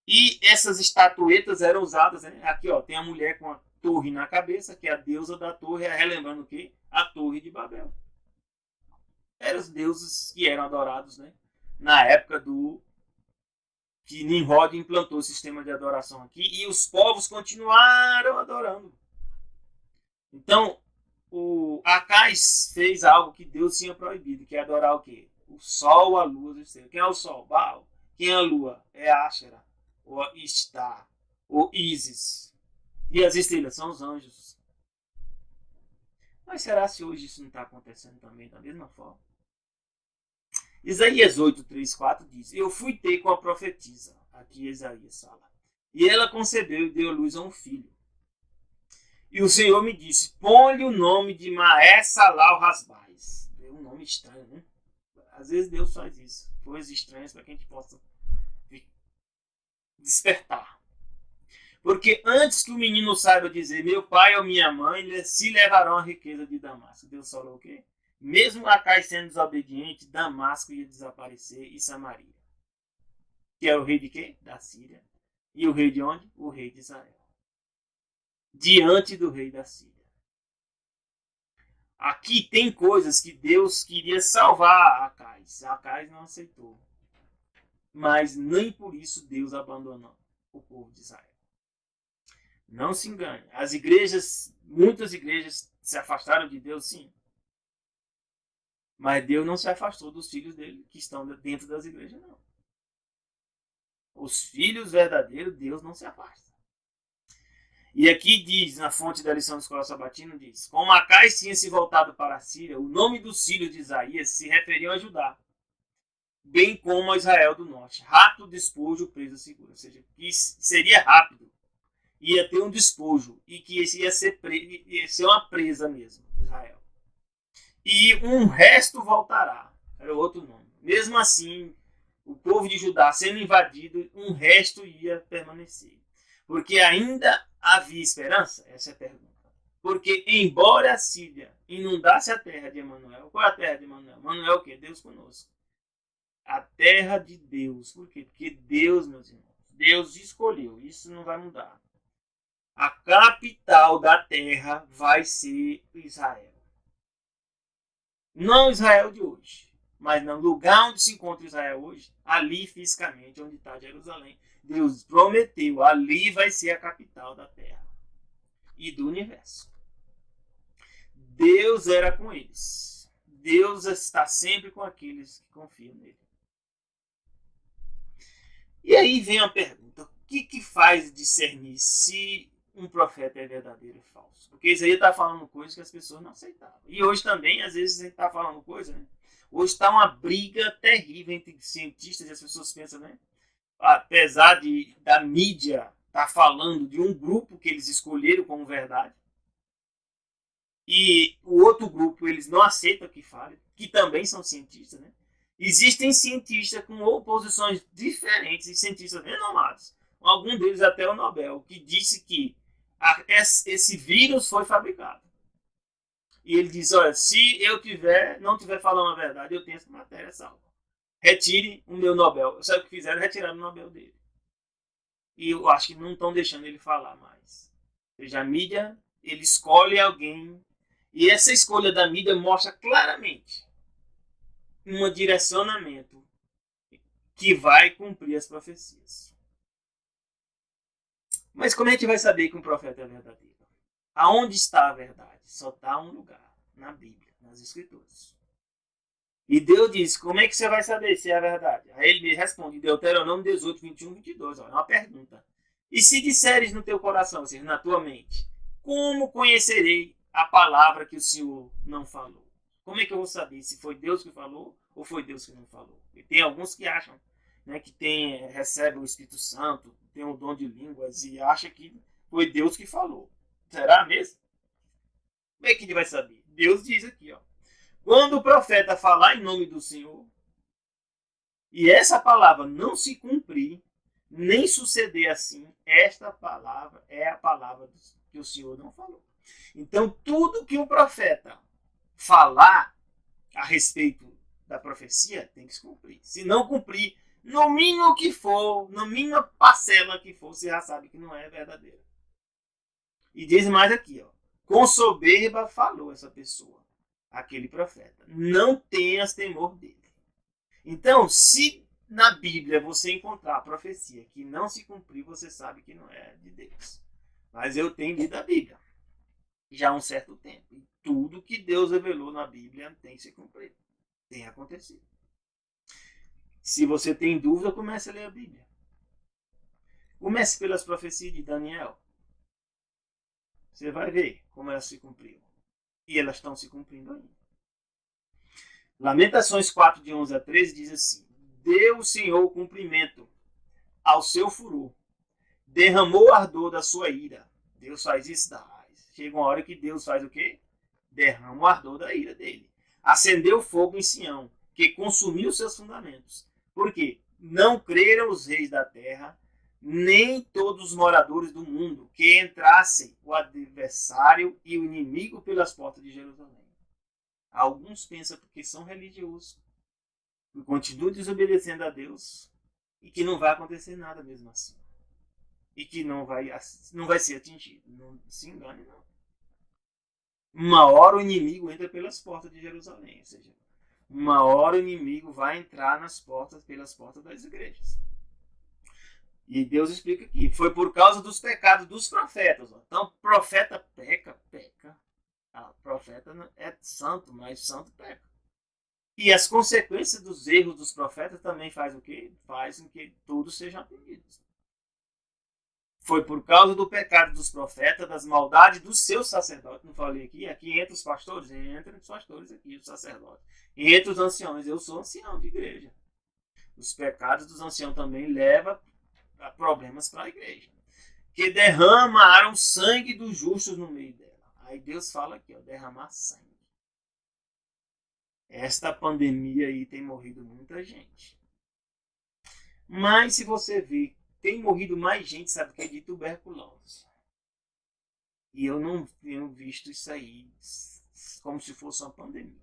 E essas estatuetas eram usadas, né? Aqui, ó, tem a mulher com a torre na cabeça, que é a deusa da torre, relembrando o quê? A torre de Babel. Eram os deuses que eram adorados, né, na época que Nimrod implantou o sistema de adoração aqui, e os povos continuaram adorando. Então, o Acais fez algo que Deus tinha proibido, que é adorar o quê? O sol, a lua, as estrelas. Quem é o sol? Baal. Quem é a lua? É Ashera, ou Ishtar, ou Isis. E as estrelas são os anjos. Mas será se hoje isso não está acontecendo também da mesma forma? Isaías 8, 3, 4 diz: Eu fui ter com a profetisa, aqui Isaías fala, e ela concebeu e deu à luz a um filho. E o Senhor me disse: Põe-lhe o nome de Maé-Salal-Rasbais. É um nome estranho, né? Às vezes Deus faz isso, coisas estranhas para que a gente possa despertar. Porque antes que o menino saiba dizer meu pai ou minha mãe, se levarão a riqueza de Damasco. Deus falou o quê? Mesmo Acai sendo desobediente, Damasco ia desaparecer e Samaria. Que é o rei de quê? Da Síria. E o rei de onde? O rei de Israel. Diante do rei da Síria. Aqui tem coisas que Deus queria salvar Acai. Acai não aceitou. Mas nem por isso Deus abandonou o povo de Israel. Não se engane. As igrejas, muitas igrejas se afastaram de Deus, sim. Mas Deus não se afastou dos filhos dele que estão dentro das igrejas, não. Os filhos verdadeiros, Deus não se afasta. E aqui diz, na fonte da lição da escola sabatina, diz: Como Acais tinha se voltado para a Síria, o nome dos filhos de Isaías se referiam a Judá, bem como a Israel do norte. Rápido despojo, presa segura. Ou seja, que seria rápido. Ia ter um despojo e que ia ser uma presa mesmo, Israel. E um resto voltará. Era outro nome. Mesmo assim, o povo de Judá sendo invadido, um resto ia permanecer. Porque ainda havia esperança? Essa é a pergunta. Porque embora a Síria inundasse a terra de Emanuel, qual é a terra de Emanuel? Emanuel é o quê? Deus conosco. A terra de Deus. Por quê? Porque Deus, meus irmãos, Deus escolheu. Isso não vai mudar. A capital da terra vai ser Israel. Não Israel de hoje, mas no lugar onde se encontra Israel hoje, ali fisicamente, onde está Jerusalém, Deus prometeu, ali vai ser a capital da terra e do universo. Deus era com eles. Deus está sempre com aqueles que confiam nele. E aí vem a pergunta: o que faz discernir se um profeta é verdadeiro e falso? Porque Isaías está falando coisas que as pessoas não aceitavam. E hoje também, às vezes, a gente está falando coisas, né? Hoje está uma briga terrível entre cientistas e as pessoas pensam, né? Apesar da mídia estar falando de um grupo que eles escolheram como verdade, e o outro grupo eles não aceitam que fale, que também são cientistas, né? Existem cientistas com oposições diferentes e cientistas renomados, algum deles até o Nobel, que disse que esse vírus foi fabricado. E ele diz, olha, se eu não tiver falando a verdade, eu tenho essa matéria salva. Retire o meu Nobel. Sabe o que fizeram? Retiraram o Nobel dele. E eu acho que não estão deixando ele falar mais. Ou seja, a mídia, ele escolhe alguém. E essa escolha da mídia mostra claramente um direcionamento que vai cumprir as profecias. Mas como é que vai saber que um profeta é verdadeiro? Aonde está a verdade? Só está um lugar, na Bíblia, nas Escrituras. E Deus diz, como é que você vai saber se é verdade? Aí ele me responde, Deuteronômio 18, 21, 22. Olha, é uma pergunta. E se disseres no teu coração, ou seja, na tua mente, como conhecerei a palavra que o Senhor não falou? Como é que eu vou saber se foi Deus que falou ou foi Deus que não falou? E tem alguns que acham, né, que recebe o Espírito Santo, tem o dom de línguas e acha que foi Deus que falou. Será mesmo? Como é que ele vai saber? Deus diz aqui, ó. Quando o profeta falar em nome do Senhor, e essa palavra não se cumprir, nem suceder assim, esta palavra é a palavra que o Senhor não falou. Então, tudo que o profeta falar a respeito da profecia tem que se cumprir. Se não cumprir, no mínimo que for, na mínima parcela que for, você já sabe que não é verdadeira. E diz mais aqui, ó. Com soberba falou essa pessoa, aquele profeta. Não tenhas temor dele. Então, se na Bíblia você encontrar a profecia que não se cumprir, você sabe que não é de Deus. Mas eu tenho lido a Bíblia já há um certo tempo. E tudo que Deus revelou na Bíblia tem se cumprido. Tem acontecido. Se você tem dúvida, comece a ler a Bíblia. Comece pelas profecias de Daniel. Você vai ver como elas se cumpriram. E elas estão se cumprindo ainda. Lamentações 4, de 11 a 13, diz assim: deu o Senhor cumprimento ao seu furor, derramou o ardor da sua ira. Deus faz isso? Chega uma hora que Deus faz o quê? Derrama o ardor da ira dele. Acendeu fogo em Sião, que consumiu seus fundamentos. Por quê? Não creram os reis da terra, nem todos os moradores do mundo, que entrassem o adversário e o inimigo pelas portas de Jerusalém. Alguns pensam porque são religiosos, que continuam desobedecendo a Deus e que não vai acontecer nada mesmo assim. E que não vai ser atingido. Não se engane, não. Uma hora o inimigo entra pelas portas de Jerusalém. Ou seja, uma hora o inimigo vai entrar pelas portas das igrejas. E Deus explica aqui. Foi por causa dos pecados dos profetas. Então, profeta peca. Profeta é santo, mas santo peca. E as consequências dos erros dos profetas também faz o quê? Faz com que todos sejam atendidos. Foi por causa do pecado dos profetas, das maldades dos seus sacerdotes. Não falei aqui? Aqui entre os pastores? Entre os pastores aqui, os sacerdotes. E entre os anciãos. Eu sou ancião de igreja. Os pecados dos anciãos também levam a problemas para a igreja. Que derramaram sangue dos justos no meio dela. Aí Deus fala aqui, ó, derramar sangue. Esta pandemia aí tem morrido muita gente. Mas se você ver, tem morrido mais gente, sabe o que é de tuberculose. E eu não tenho visto isso aí como se fosse uma pandemia.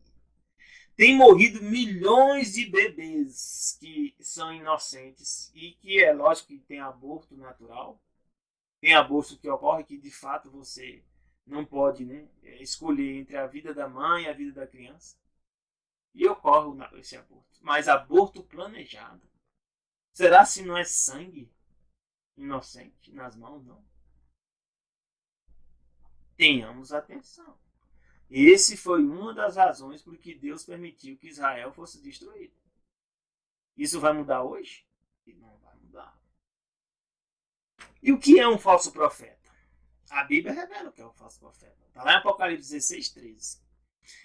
Tem morrido milhões de bebês que são inocentes e que é lógico que tem aborto natural. Tem aborto que ocorre que de fato você não pode, né, escolher entre a vida da mãe e a vida da criança. E ocorre esse aborto. Mas aborto planejado. Será se não é sangue inocente nas mãos? Não. Tenhamos atenção. Esse foi uma das razões por que Deus permitiu que Israel fosse destruído. Isso vai mudar hoje? Não vai mudar. E o que é um falso profeta? A Bíblia revela o que é o falso profeta. Está lá em Apocalipse 16, 13.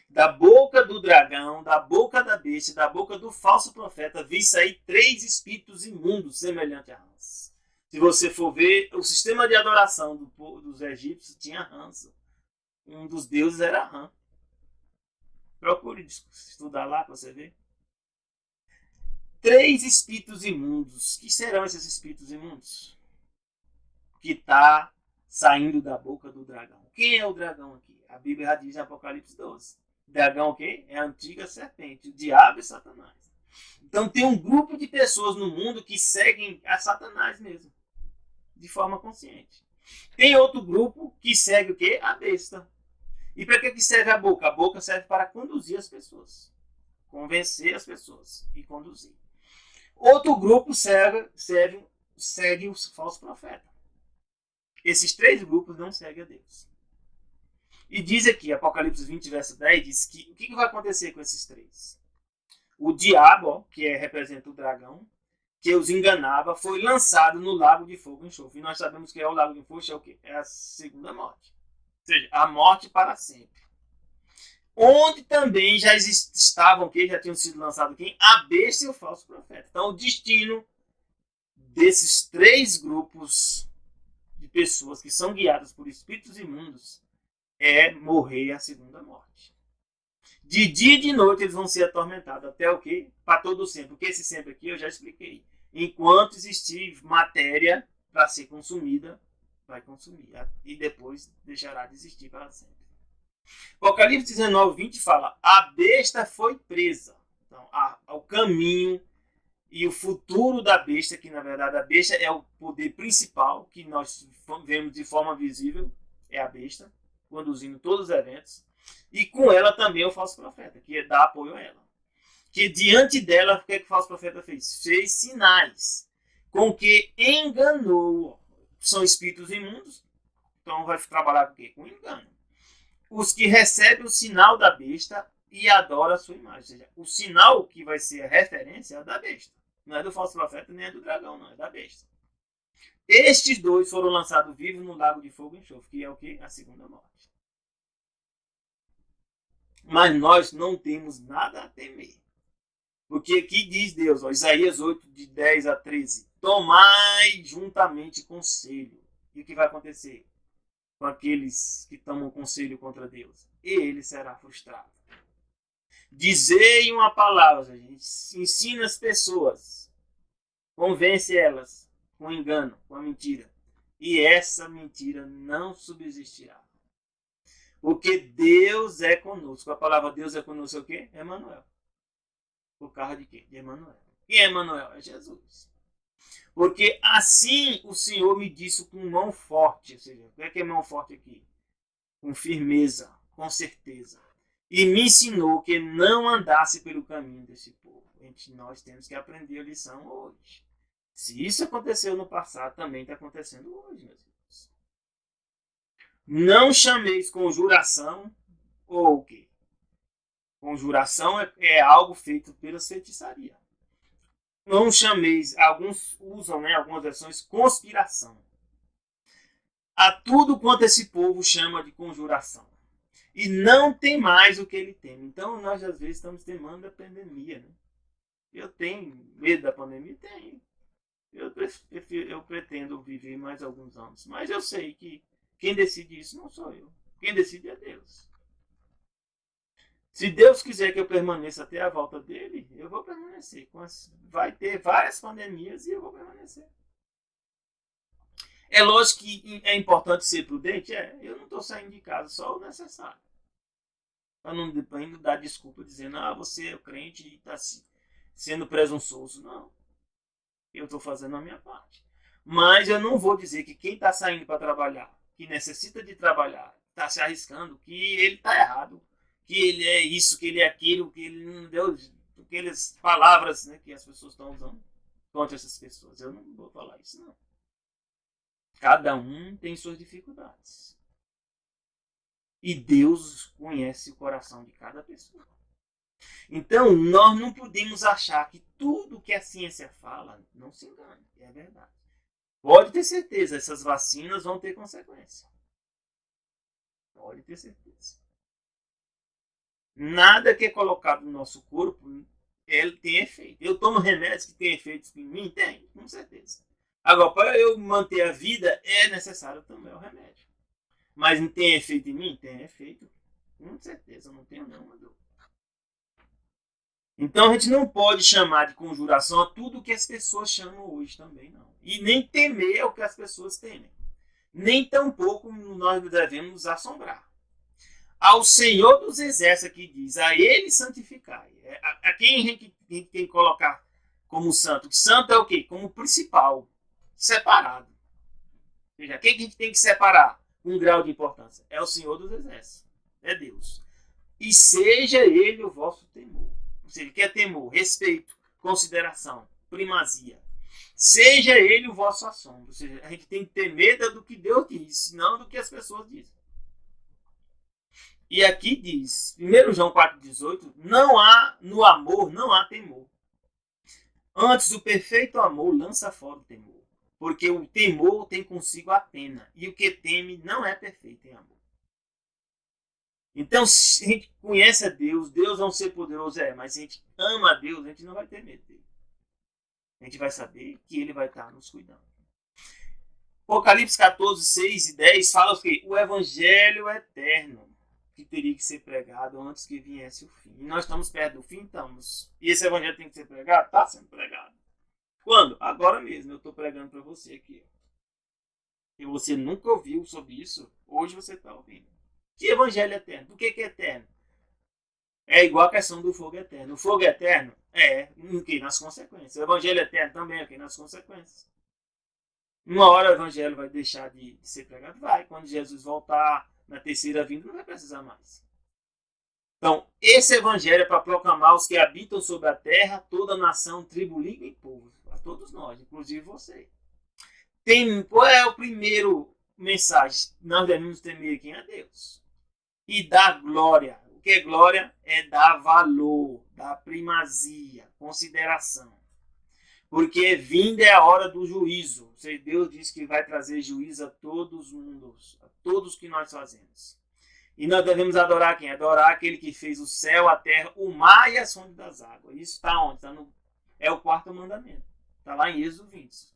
Da boca do dragão, da boca da besta, da boca do falso profeta, vi sair 3 espíritos imundos, semelhantes a rãs. Se você for ver, o sistema de adoração dos egípcios tinha rãs. Um dos deuses era Rã. Procure estudar lá para você ver. 3 espíritos imundos. Que serão esses espíritos imundos? Que está saindo da boca do dragão. Quem é o dragão aqui? A Bíblia já diz em Apocalipse 12. Dragão o quê? É a antiga serpente, o diabo e Satanás. Então tem um grupo de pessoas no mundo que seguem a Satanás mesmo, de forma consciente. Tem outro grupo que segue o quê? A besta. E para que serve a boca? A boca serve para conduzir as pessoas, convencer as pessoas e conduzir. Outro grupo segue o falso profeta. Esses 3 grupos não seguem a Deus. E diz aqui, Apocalipse 20, verso 10, diz que o que vai acontecer com esses 3? O diabo, que representa o dragão, que os enganava, foi lançado no lago de fogo e enxofre. E nós sabemos que o lago de fogo é o quê? É a segunda morte. Ou seja, a morte para sempre. Onde também já estavam, que já tinham sido lançados quem? A besta e o falso profeta. Então, o destino desses 3 grupos de pessoas que são guiadas por espíritos imundos é morrer a segunda morte. De dia e de noite eles vão ser atormentados. Até o quê? Para todo sempre. Porque esse sempre aqui eu já expliquei. Enquanto existir matéria para ser consumida, vai consumir. E depois deixará de existir para sempre. Apocalipse 19, 20 fala: a besta foi presa. Então, o caminho e o futuro da besta, que na verdade a besta é o poder principal que nós vemos de forma visível, é a besta, conduzindo todos os eventos. E com ela também o falso profeta, que dá apoio a ela. Que diante dela, o que o falso profeta fez? Fez sinais com que enganou. São espíritos imundos, então vai trabalhar com o quê? Com engano. Os que recebem o sinal da besta e adoram a sua imagem. Ou seja, o sinal que vai ser a referência é a da besta. Não é do falso profeta nem é do dragão, não, é da besta. Estes 2 foram lançados vivos no lago de fogo e enxofre, que é o quê? A segunda morte. Mas nós não temos nada a temer. Porque aqui diz Deus, Isaías 8, de 10 a 13, tomai juntamente conselho. E o que vai acontecer com aqueles que tomam conselho contra Deus? Ele será frustrado. Dizei uma palavra, gente. Ensina as pessoas. Convence elas com engano, com a mentira. E essa mentira não subsistirá. Porque Deus é conosco. A palavra Deus é conosco é o quê? Emanuel. Por causa de quê? De Emanuel. Quem é Emanuel? É Jesus. Porque assim o Senhor me disse com mão forte. Ou seja, o que é mão forte aqui? Com firmeza, com certeza. E me ensinou que não andasse pelo caminho desse povo. Nós temos que aprender a lição hoje. Se isso aconteceu no passado, também está acontecendo hoje, meus irmãos. Não chameis conjuração ou o quê? Conjuração é algo feito pela feitiçaria. Não chameis, alguns usam, algumas versões, conspiração. A tudo quanto esse povo chama de conjuração. E não tem mais o que ele teme. Então, nós às vezes estamos temendo da pandemia. Né? Eu tenho medo da pandemia? Tenho. Eu pretendo viver mais alguns anos. Mas eu sei que quem decide isso não sou eu. Quem decide é Deus. Se Deus quiser que eu permaneça até a volta dele, eu vou permanecer. Vai ter várias pandemias e eu vou permanecer. É lógico que é importante ser prudente. Eu não estou saindo de casa, só o necessário. Para não dar desculpa dizendo, você é o crente e está sendo presunçoso. Não. Eu estou fazendo a minha parte. Mas eu não vou dizer que quem está saindo para trabalhar, que necessita de trabalhar, está se arriscando, que ele está errado, que ele é isso, que ele é aquilo, que ele não deu aquelas palavras, né, que as pessoas estão usando contra essas pessoas. Eu não vou falar isso, não. Cada um tem suas dificuldades. E Deus conhece o coração de cada pessoa. Então, nós não podemos achar que tudo que a ciência fala não se engane. É verdade. Pode ter certeza, essas vacinas vão ter consequência. Pode ter certeza. Nada que é colocado no nosso corpo, ele tem efeito. Eu tomo remédios que têm efeitos em mim? Tem, com certeza. Agora, para eu manter a vida, é necessário também o remédio. Mas não tem efeito em mim? Tem efeito. Com certeza, não tenho nenhuma dúvida. Então a gente não pode chamar de conjuração a tudo que as pessoas chamam hoje também, não. E nem temer o que as pessoas temem. Nem tampouco nós devemos nos assombrar. Ao Senhor dos Exércitos que diz, a Ele santificai. A quem a gente tem que colocar como santo? Santo é o quê? Como principal, separado. Ou seja, quem a gente tem que separar com um grau de importância? É o Senhor dos Exércitos. É Deus. E seja Ele o vosso temor. Ou seja, que é temor? Respeito, consideração, primazia. Seja Ele o vosso assombro. Ou seja, a gente tem que ter medo do que Deus diz, não do que as pessoas dizem. E aqui diz, 1 João 4,18, não há no amor, não há temor. Antes, o perfeito amor lança fora o temor, porque o temor tem consigo a pena, e o que teme não é perfeito em amor. Então, se a gente conhece a Deus, Deus é um ser poderoso, mas se a gente ama a Deus, a gente não vai ter medo dele. A gente vai saber que ele vai estar nos cuidando. Apocalipse 14, 6 e 10 fala que o evangelho eterno que teria que ser pregado antes que viesse o fim. E nós estamos perto do fim, estamos. E esse evangelho tem que ser pregado? Está sendo pregado. Quando? Agora mesmo. Eu estou pregando para você aqui. E você nunca ouviu sobre isso, hoje você está ouvindo. Que evangelho eterno? Por que é eterno? É igual a questão do fogo eterno. O fogo eterno é nas consequências. O evangelho eterno também é nas consequências. Uma hora o evangelho vai deixar de ser pregado? Vai. Quando Jesus voltar na terceira vinda, não vai precisar mais. Então, esse evangelho é para proclamar aos que habitam sobre a terra, toda nação, tribo, língua e povo. A todos nós, inclusive você. Qual é o primeiro mensagem? Nós devemos temer quem é Deus. E dar glória. O que é glória? É dar valor, dar primazia, consideração. Porque vinda é a hora do juízo. Ou seja, Deus diz que vai trazer juízo a todos os mundos, a todos que nós fazemos. E nós devemos adorar quem? Adorar aquele que fez o céu, a terra, o mar e as fontes das águas. Isso está onde? É o quarto mandamento. Está lá em Êxodo 20.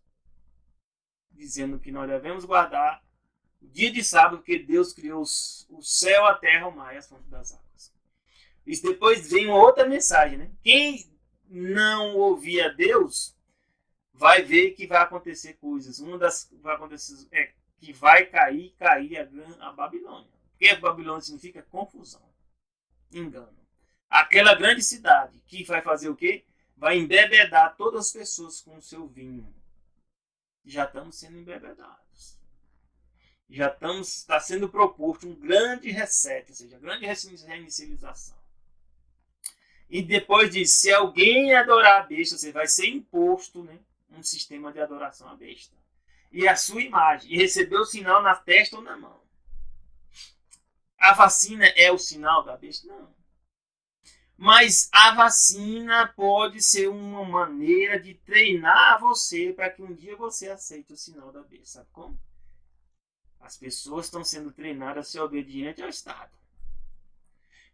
Dizendo que nós devemos guardar o dia de sábado, porque Deus criou o céu, a terra, o mar e as fontes das águas. E depois vem uma outra mensagem, né? Quem não ouvir a Deus vai ver que vai acontecer coisas. Uma das vai acontecer é que vai cair a Babilônia. O que a Babilônia significa? Confusão, engano. Aquela grande cidade que vai fazer o quê? Vai embebedar todas as pessoas com o seu vinho. Já estamos sendo embebedados. Está sendo proposto um grande reset, ou seja, grande reinicialização. E depois diz, se alguém adorar a besta, você vai ser imposto, né, um sistema de adoração à besta. E a sua imagem. E receber o sinal na testa ou na mão. A vacina é o sinal da besta? Não. Mas a vacina pode ser uma maneira de treinar você para que um dia você aceite o sinal da besta. Sabe como? As pessoas estão sendo treinadas a ser obedientes ao Estado.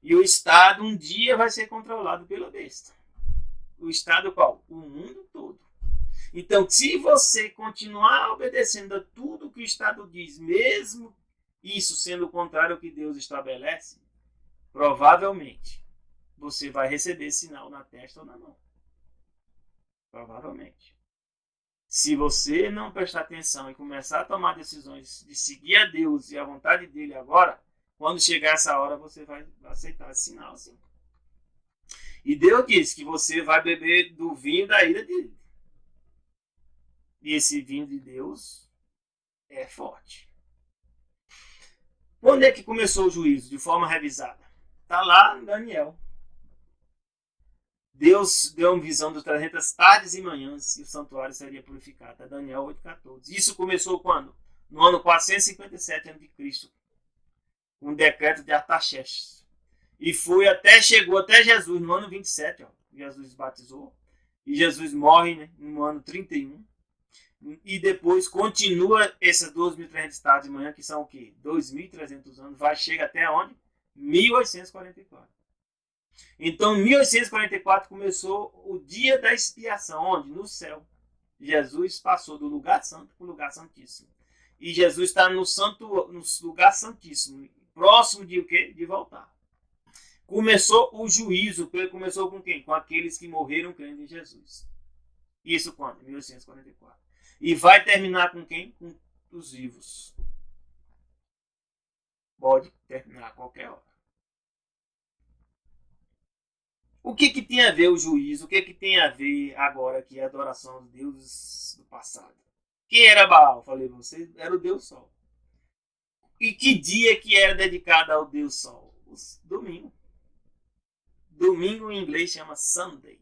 E o Estado um dia vai ser controlado pela besta. O Estado qual? O mundo todo. Então, se você continuar obedecendo a tudo que o Estado diz, mesmo isso sendo o contrário ao que Deus estabelece, provavelmente você vai receber sinal na testa ou na mão. Provavelmente. Se você não prestar atenção e começar a tomar decisões de seguir a Deus e a vontade dele agora, quando chegar essa hora você vai aceitar esse sinal, sim. E Deus diz que você vai beber do vinho da ira dele. E esse vinho de Deus é forte. Quando é que começou o juízo de forma revisada? Está lá em Daniel. Deus deu uma visão dos 300 tardes e manhãs e o santuário seria purificado. É Daniel 8,14. Isso começou quando? No ano 457 a.C., com o decreto de Artaxerxes. E chegou até Jesus no ano 27. Jesus batizou. E Jesus morre, né, no ano 31. E depois continua essas 2.300 estados de manhã, que são o quê? 2.300 anos, vai chegar até onde? 1844. Então, em 1844 começou o dia da expiação, onde? No céu. Jesus passou do lugar santo para o lugar santíssimo. E Jesus está no lugar santíssimo, próximo de o quê? De voltar. Começou o juízo, começou com quem? Com aqueles que morreram crendo em Jesus. Isso quando? 1844. E vai terminar com quem? Com os vivos. Pode terminar a qualquer hora. O que tem a ver o juízo? O que tem a ver agora aqui a adoração aos deuses do passado? Quem era Baal? Falei para você, era o Deus Sol. E que dia que era dedicado ao Deus Sol? Domingo. Domingo em inglês chama Sunday.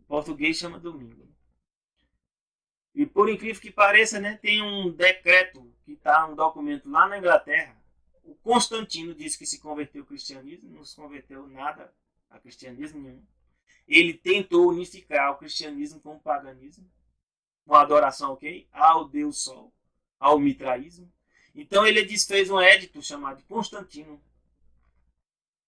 Em português chama domingo. E por incrível que pareça, né, tem um decreto que está um documento lá na Inglaterra. O Constantino disse que se converteu ao cristianismo, não se converteu nada a cristianismo nenhum. Ele tentou unificar o cristianismo com o paganismo, com a adoração, ok? Ao Deus Sol, ao mitraísmo. Então ele fez um édito chamado Constantino,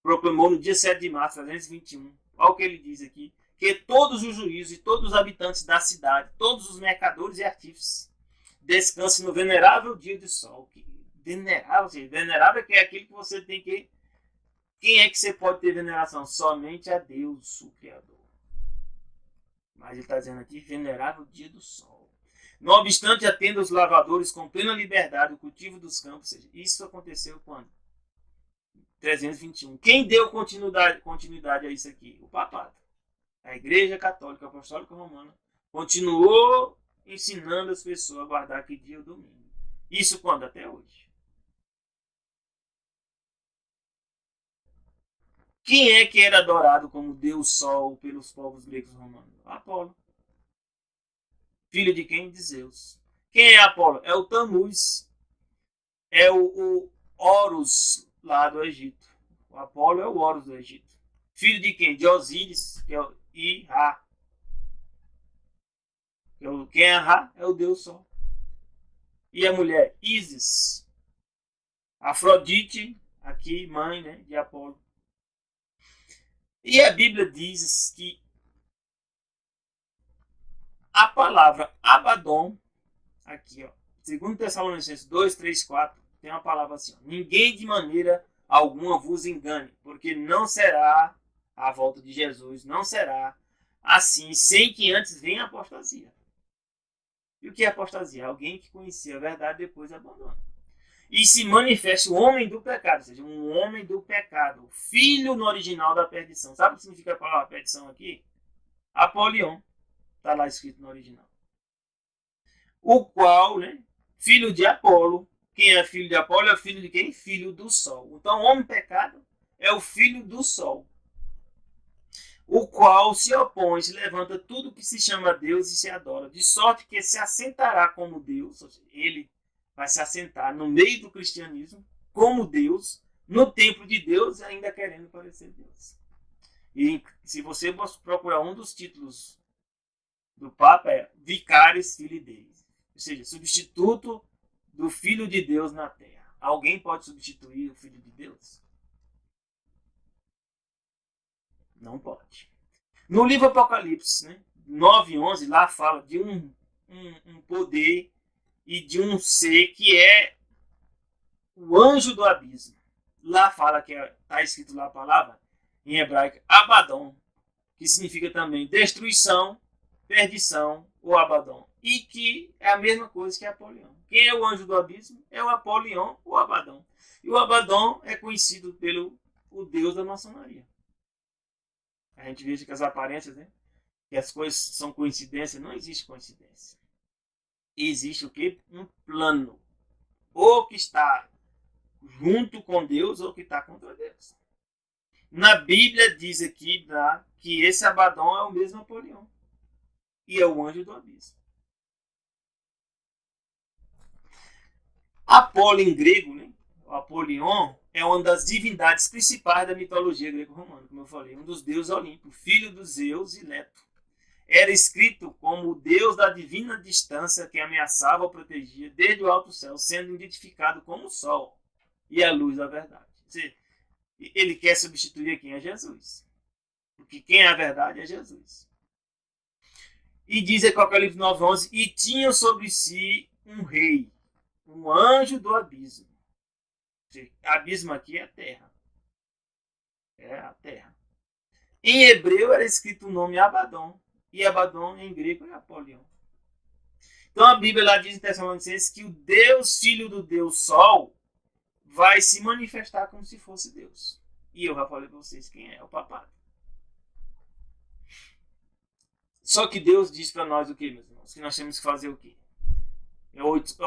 proclamou no dia 7 de março de 321. Olha o que ele diz aqui, que todos os juízes e todos os habitantes da cidade, todos os mercadores e artífices, descansem no venerável dia do sol. Venerável, seja, venerável é aquilo que você tem que... Quem é que você pode ter veneração? Somente a Deus, o Criador. Mas ele está dizendo aqui, venerável dia do sol. Não obstante, atenda os lavradores com plena liberdade o cultivo dos campos. Ou seja, isso aconteceu quando? 321. Quem deu continuidade a isso aqui? O papado. A Igreja Católica Apostólica Romana continuou ensinando as pessoas a guardar que dia é o domingo. Isso quando? Até hoje. Quem é que era adorado como Deus Sol pelos povos gregos romanos? Apolo. Filho de quem? De Zeus. Quem é Apolo? É o Tamuz. É o Horus lá do Egito. O Apolo é o Horus do Egito. Filho de quem? De Osíris, que é o Ira. Quem é Ra? É o Deus Sol. E a mulher? Ísis. Afrodite, aqui mãe, né, de Apolo. E a Bíblia diz que a palavra Abaddon, aqui, ó, 2 Tessalonicenses 2, 3, 4, tem uma palavra assim, ó, ninguém de maneira alguma vos engane, porque não será a volta de Jesus, não será assim, sem que antes venha a apostasia. E o que é apostasia? Alguém que conhecia a verdade e depois abandona. E se manifesta o homem do pecado, ou seja, um homem do pecado, filho no original da perdição. Sabe o que significa a palavra perdição aqui? Apolion. Está lá escrito no original. O qual, né, filho de Apolo. Quem é filho de Apolo é filho de quem? Filho do sol. Então, o homem pecado é o filho do sol. O qual se opõe, se levanta tudo que se chama Deus e se adora. De sorte que se assentará como Deus, ou seja, ele vai se assentar no meio do cristianismo, como Deus, no templo de Deus, ainda querendo parecer Deus. E se você procurar um dos títulos do Papa, é Vicaris Filii Dei, ou seja, substituto do Filho de Deus na Terra. Alguém pode substituir o Filho de Deus? Não pode. No livro Apocalipse, né, 9:11, lá fala de um poder e de um ser que é o anjo do abismo. Lá fala que está escrito lá a palavra em hebraico Abaddon, que significa também destruição, perdição ou Abaddon. E que é a mesma coisa que Apolion. Quem é o anjo do abismo? É o Apolion ou Abaddon. E o Abaddon é conhecido pelo o deus da maçonaria. A gente vê que as aparências, né, que as coisas são coincidência. Não existe coincidência. Existe o quê? Um plano. Ou que está junto com Deus ou que está contra Deus. Na Bíblia diz aqui que esse Abaddon é o mesmo Apolion. E é o anjo do abismo. Apolo em grego, né? O Apolion é uma das divindades principais da mitologia grego-romana, como eu falei. Um dos deuses olímpicos, filho dos Zeus e Leto. era escrito como o Deus da divina distância que ameaçava ou protegia desde o alto céu, sendo identificado como o sol e a luz da verdade. Ele quer substituir quem é Jesus. Porque quem é a verdade é Jesus. E diz Apocalipse 9:11, e tinham sobre si um rei, um anjo do abismo. Abismo aqui é a terra. É a terra. Em hebreu era escrito o nome Abaddon. E Abaddon em grego é Apolion. Então a Bíblia lá diz em Tessalonicenses que o Deus, filho do Deus Sol, vai se manifestar como se fosse Deus. E eu já falei para vocês quem é o papado. Só que Deus diz para nós o que, meus irmãos? Que nós temos que fazer o quê?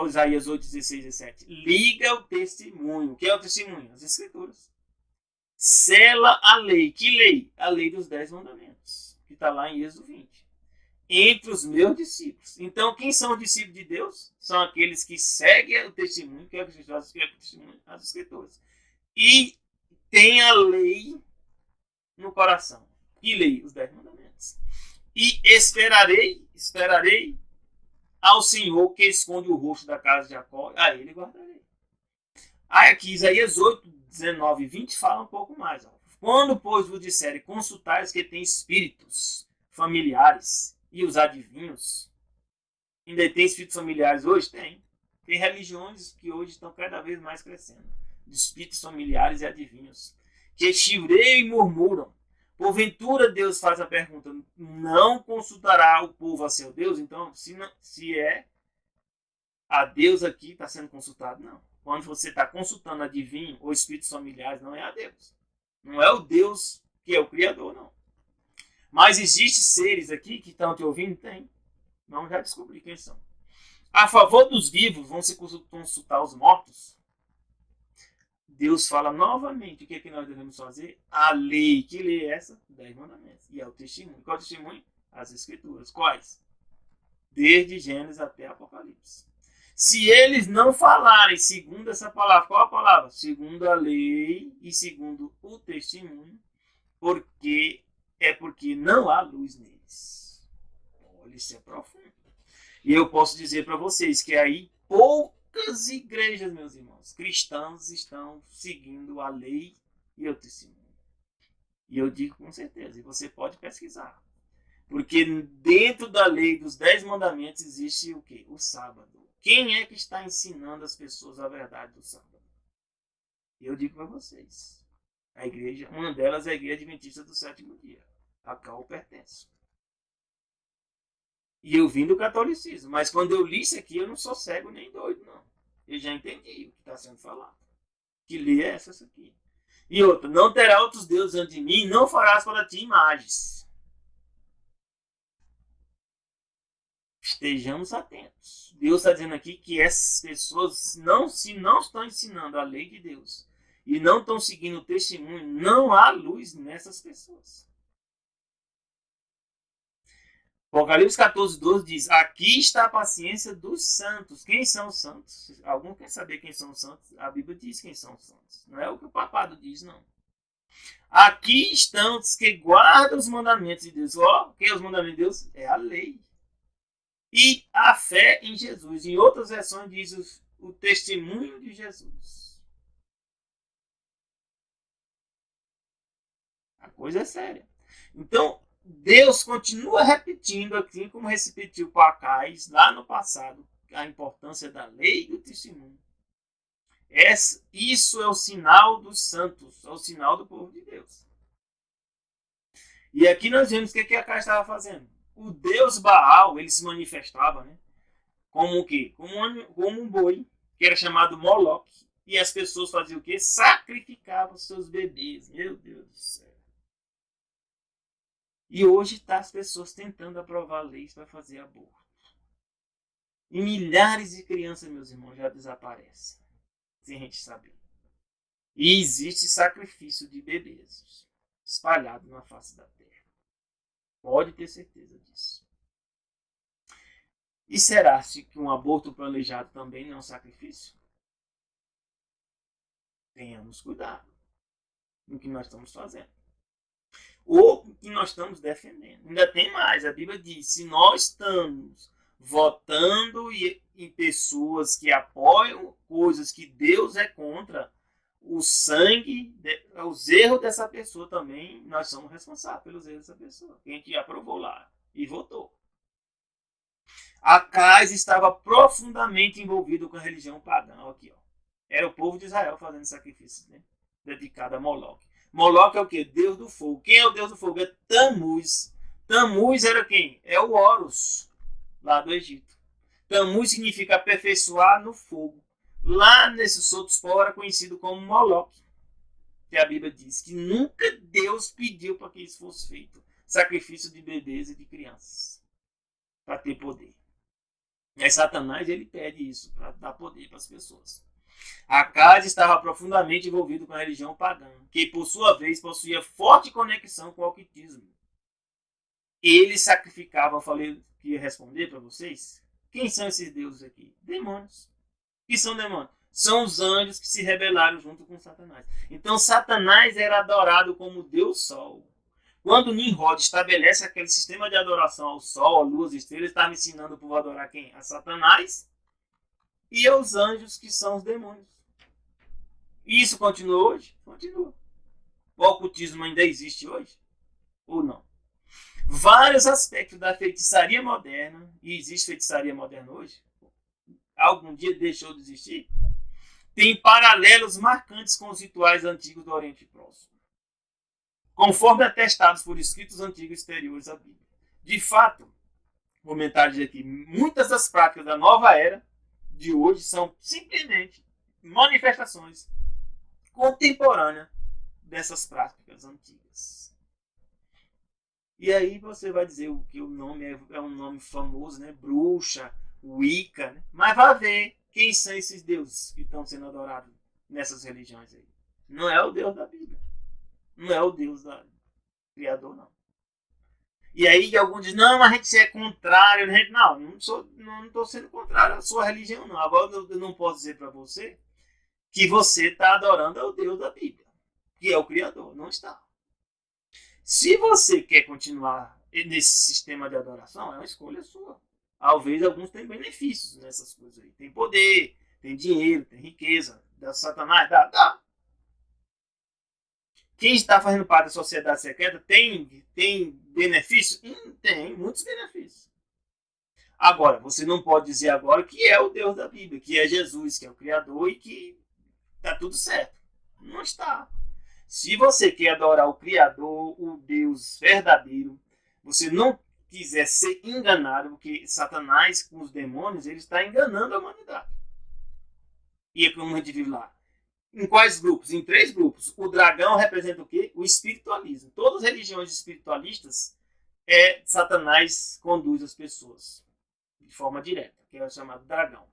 Isaías 8, 16 e 17. Liga o testemunho. O que é o testemunho? As Escrituras. Sela a lei. Que lei? A lei dos 10 mandamentos. Que está lá em Êxodo 20. Entre os meus discípulos. Então, quem são os discípulos de Deus? São aqueles que seguem o testemunho, que é o testemunho, as Escrituras. E tem a lei no coração. Que lei? Os 10 mandamentos. E esperarei ao Senhor que esconde o rosto da casa de Jacó, a ele guardarei. Aí aqui, Isaías 8, 19 e 20 fala um pouco mais. Ó. Quando, pois, vos disserem, consultais que tem espíritos familiares e os adivinhos. Ainda tem espíritos familiares hoje? Tem. Tem religiões que hoje estão cada vez mais crescendo. De espíritos familiares e adivinhos. Que chivreiam e murmuram. Porventura Deus faz a pergunta, não consultará o povo a seu Deus? Então, se é a Deus aqui está sendo consultado, não. Quando você está consultando adivinho ou espíritos familiares, não é a Deus. Não é o Deus que é o Criador, não. Mas existem seres aqui que estão te ouvindo? Tem. Vamos já descobrir quem são. A favor dos vivos, vão se consultar os mortos? Deus fala novamente o que é que nós devemos fazer? A lei. Que lei é essa? 10 mandamentos. E é o testemunho. Qual é o testemunho? As Escrituras. Quais? Desde Gênesis até Apocalipse. Se eles não falarem segundo essa palavra, qual a palavra? Segundo a lei e segundo o testemunho, porque não há luz neles. Olha, isso é profundo. E eu posso dizer para vocês que aí poucas igrejas, meus irmãos, cristãos estão seguindo a lei e o testemunho. E eu digo com certeza, e você pode pesquisar. Porque dentro da lei dos 10 mandamentos existe o quê? O sábado. Quem é que está ensinando as pessoas a verdade do sábado? Eu digo para vocês. A igreja, uma delas é a Igreja Adventista do Sétimo Dia, a qual eu pertenço. E eu vim do catolicismo, mas quando eu li isso aqui, eu não sou cego nem doido, não. Eu já entendi o que está sendo falado. Que lei é essa aqui? E outra, não terá outros deuses antes de mim, não farás para ti imagens. Estejamos atentos. Deus está dizendo aqui que essas pessoas, se não estão ensinando a lei de Deus e não estão seguindo o testemunho, não há luz nessas pessoas. Apocalipse 14, 12 diz, aqui está a paciência dos santos. Quem são os santos? Algum quer saber quem são os santos? A Bíblia diz quem são os santos. Não é o que o papado diz, não. Aqui estão os que guardam os mandamentos de Deus. Ó, quem é os mandamentos de Deus? É a lei. E a fé em Jesus. Em outras versões diz o testemunho de Jesus. A coisa é séria. Então, Deus continua repetindo, assim como repetiu para Acais lá no passado, a importância da lei e do testemunho. Isso é o sinal dos santos, é o sinal do povo de Deus. E aqui nós vemos o que Acais estava fazendo. O Deus Baal, ele se manifestava, né? Como o quê? Como um boi, que era chamado Moloque. E as pessoas faziam o quê? Sacrificavam seus bebês. Meu Deus do céu. E hoje está as pessoas tentando aprovar leis para fazer aborto. E milhares de crianças, meus irmãos, já desaparecem. Sem a gente saber. E existe sacrifício de bebês espalhado na face da terra. Pode ter certeza disso. E será que um aborto planejado também não é um sacrifício? Tenhamos cuidado no que nós estamos fazendo. ou que nós estamos defendendo. Ainda tem mais, a Bíblia diz, se nós estamos votando em pessoas que apoiam coisas que Deus é contra, o sangue, os erros dessa pessoa também, nós somos responsáveis pelos erros dessa pessoa. Quem que aprovou lá e votou. Acais estava profundamente envolvido com a religião pagã. Aqui, ó. Era o povo de Israel fazendo sacrifícios, né? Dedicado a Moloque. Moloque é o quê? Deus do fogo. Quem é o Deus do fogo? É Tammuz. Tammuz era quem? É o Horus, lá do Egito. Tammuz significa aperfeiçoar no fogo. Lá nesses outros povos era conhecido como Moloque. Que a Bíblia diz que nunca Deus pediu para que isso fosse feito. Sacrifício de bebês e de crianças. Para ter poder. Mas Satanás ele pede isso para dar poder para as pessoas. Acais estava profundamente envolvido com a religião pagã, que por sua vez possuía forte conexão com o ocultismo. Eles sacrificavam, falei que ia responder para vocês. Quem são esses deuses aqui? Demônios. O que são demônios? São os anjos que se rebelaram junto com Satanás. Então Satanás era adorado como Deus Sol. Quando Nimrod estabelece aquele sistema de adoração ao Sol, à Lua, às estrelas, ele está me ensinando o povo a adorar quem? A Satanás e aos anjos, que são os demônios. E isso continua hoje? Continua. O ocultismo ainda existe hoje? Ou não? Vários aspectos da feitiçaria moderna, e existe feitiçaria moderna hoje, algum dia deixou de existir, tem paralelos marcantes com os rituais antigos do Oriente Próximo, conforme atestados por escritos antigos exteriores à Bíblia. De fato, vou comentar aqui, muitas das práticas da nova era de hoje são simplesmente manifestações contemporâneas dessas práticas antigas. E aí você vai dizer que o nome é um nome famoso, né? Bruxa, Wicca, né? Mas vai ver quem são esses deuses que estão sendo adorados nessas religiões aí. Não é o Deus da Bíblia. Não é o Deus do Criador, não. E aí alguns dizem, não, a gente é contrário. Não estou sendo contrário à sua religião, não. Agora eu não posso dizer para você que você está adorando ao Deus da Bíblia, que é o Criador. Não está. Se você quer continuar nesse sistema de adoração, é uma escolha sua. Talvez alguns tenham benefícios nessas coisas aí. Tem poder, tem dinheiro, tem riqueza. Dá Satanás? Dá. Quem está fazendo parte da sociedade secreta tem benefícios? Tem muitos benefícios. Agora, você não pode dizer agora que é o Deus da Bíblia, que é Jesus, que é o Criador e que está tudo certo. Não está. Se você quer adorar o Criador, o Deus verdadeiro, você não quiser ser enganado, porque Satanás, com os demônios, ele está enganando a humanidade. E é como a gente vive lá. Em quais grupos? Em 3 grupos. O dragão representa o quê? O espiritualismo. Todas as religiões espiritualistas, Satanás conduz as pessoas de forma direta, que é o chamado dragão.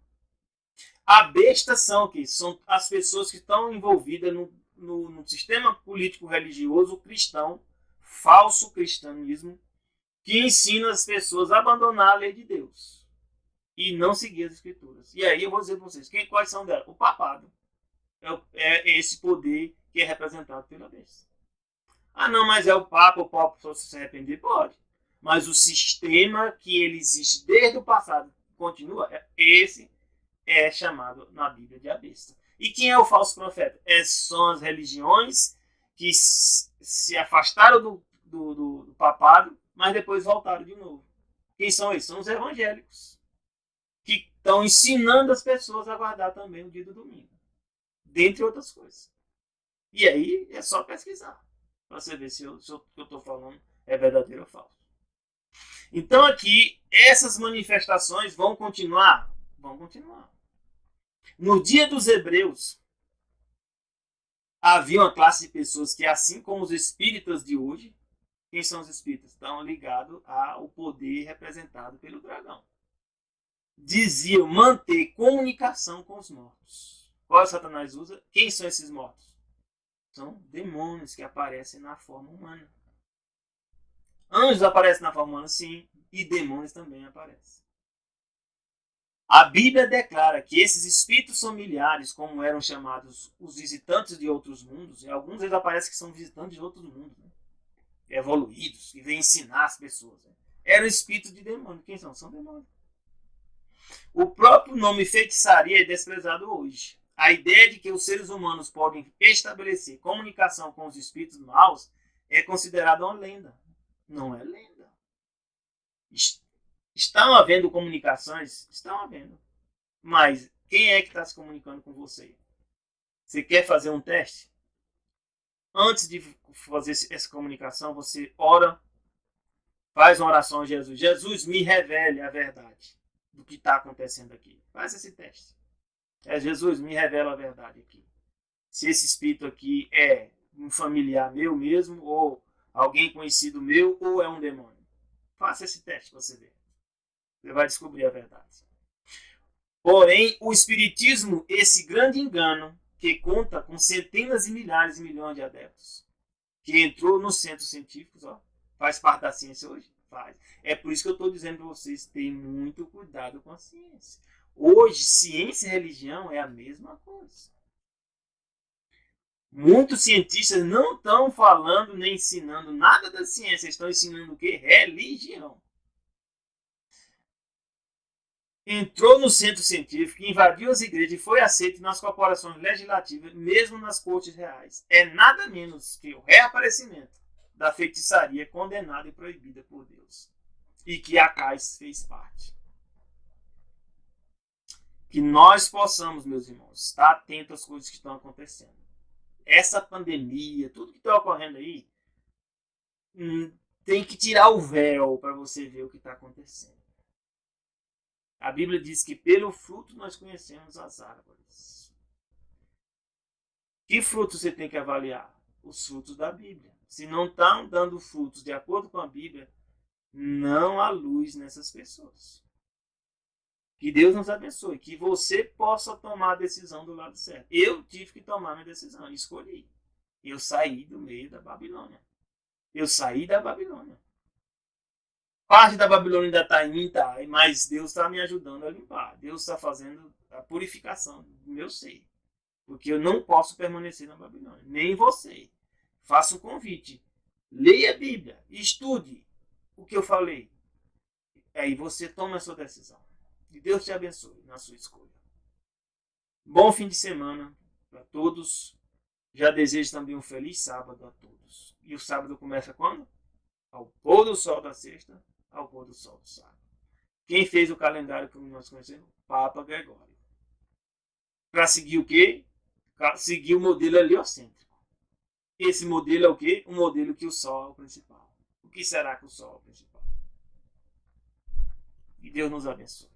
A besta são o quê? São as pessoas que estão envolvidas no sistema político-religioso cristão, falso cristianismo, que ensina as pessoas a abandonar a lei de Deus e não seguir as escrituras. E aí eu vou dizer para vocês, quais são delas? O papado. É esse poder que é representado pela besta. Ah, não, mas é o Papa só se arrepender? Pode. Mas o sistema que ele existe desde o passado continua, esse é chamado na Bíblia de a besta. E quem é o falso profeta? São as religiões que se afastaram do papado, mas depois voltaram de novo. Quem são eles? São os evangélicos, que estão ensinando as pessoas a guardar também o dia do domingo. Dentre outras coisas. E aí é só pesquisar para você ver se o que eu estou falando é verdadeiro ou falso. Então aqui, essas manifestações vão continuar? Vão continuar. No dia dos hebreus, havia uma classe de pessoas que, assim como os espíritas de hoje, quem são os espíritas? Estão ligados ao poder representado pelo dragão. Diziam manter comunicação com os mortos. Qual Satanás usa? Quem são esses mortos? São demônios que aparecem na forma humana. Anjos aparecem na forma humana, sim, e demônios também aparecem. A Bíblia declara que esses espíritos familiares, como eram chamados os visitantes de outros mundos, e alguns deles aparecem que são visitantes de outros mundos, né? evoluídos, que vêm ensinar as pessoas. Né? Eram espíritos de demônio. Quem são? São demônios. O próprio nome feitiçaria é desprezado hoje. A ideia de que os seres humanos podem estabelecer comunicação com os espíritos maus é considerada uma lenda. Não é lenda. Estão havendo comunicações? Estão havendo. Mas quem é que está se comunicando com você? Você quer fazer um teste? Antes de fazer essa comunicação, você ora, faz uma oração a Jesus. Jesus, me revele a verdade do que está acontecendo aqui. Faz esse teste. Jesus, me revela a verdade aqui. Se esse espírito aqui é um familiar meu mesmo, ou alguém conhecido meu, ou é um demônio. Faça esse teste para você ver. Você vai descobrir a verdade. Porém, o espiritismo, esse grande engano, que conta com centenas e milhares e milhões de adeptos, que entrou nos centros científicos, ó, faz parte da ciência hoje? Faz. É por isso que eu estou dizendo para vocês, tenham muito cuidado com a ciência. Hoje, ciência e religião é a mesma coisa. Muitos cientistas não estão falando nem ensinando nada da ciência, estão ensinando o quê? Religião. Entrou no centro científico, invadiu as igrejas e foi aceito nas corporações legislativas, mesmo nas cortes reais. É nada menos que o reaparecimento da feitiçaria condenada e proibida por Deus. E que a CAIS fez parte. Que nós possamos, meus irmãos, estar atentos às coisas que estão acontecendo. Essa pandemia, tudo que está ocorrendo aí, tem que tirar o véu para você ver o que está acontecendo. A Bíblia diz que pelo fruto nós conhecemos as árvores. Que frutos você tem que avaliar? Os frutos da Bíblia. Se não estão dando frutos de acordo com a Bíblia, não há luz nessas pessoas. Que Deus nos abençoe. Que você possa tomar a decisão do lado certo. Eu tive que tomar minha decisão. Escolhi. Eu saí do meio da Babilônia. Eu saí da Babilônia. Parte da Babilônia ainda está em mim, tá, mas Deus está me ajudando a limpar. Deus está fazendo a purificação do meu ser. Porque eu não posso permanecer na Babilônia. Nem você. Faça um convite. Leia a Bíblia. Estude o que eu falei. Aí você toma a sua decisão. Que Deus te abençoe na sua escolha. Bom fim de semana para todos. Já desejo também um feliz sábado a todos. E o sábado começa quando? Ao pôr do sol da sexta, ao pôr do sol do sábado. Quem fez o calendário que nós conhecemos? Papa Gregório. Para seguir o quê? Para seguir o modelo heliocêntrico. Esse modelo é o quê? Um modelo que o sol é o principal. O que será que o sol é o principal? Que Deus nos abençoe.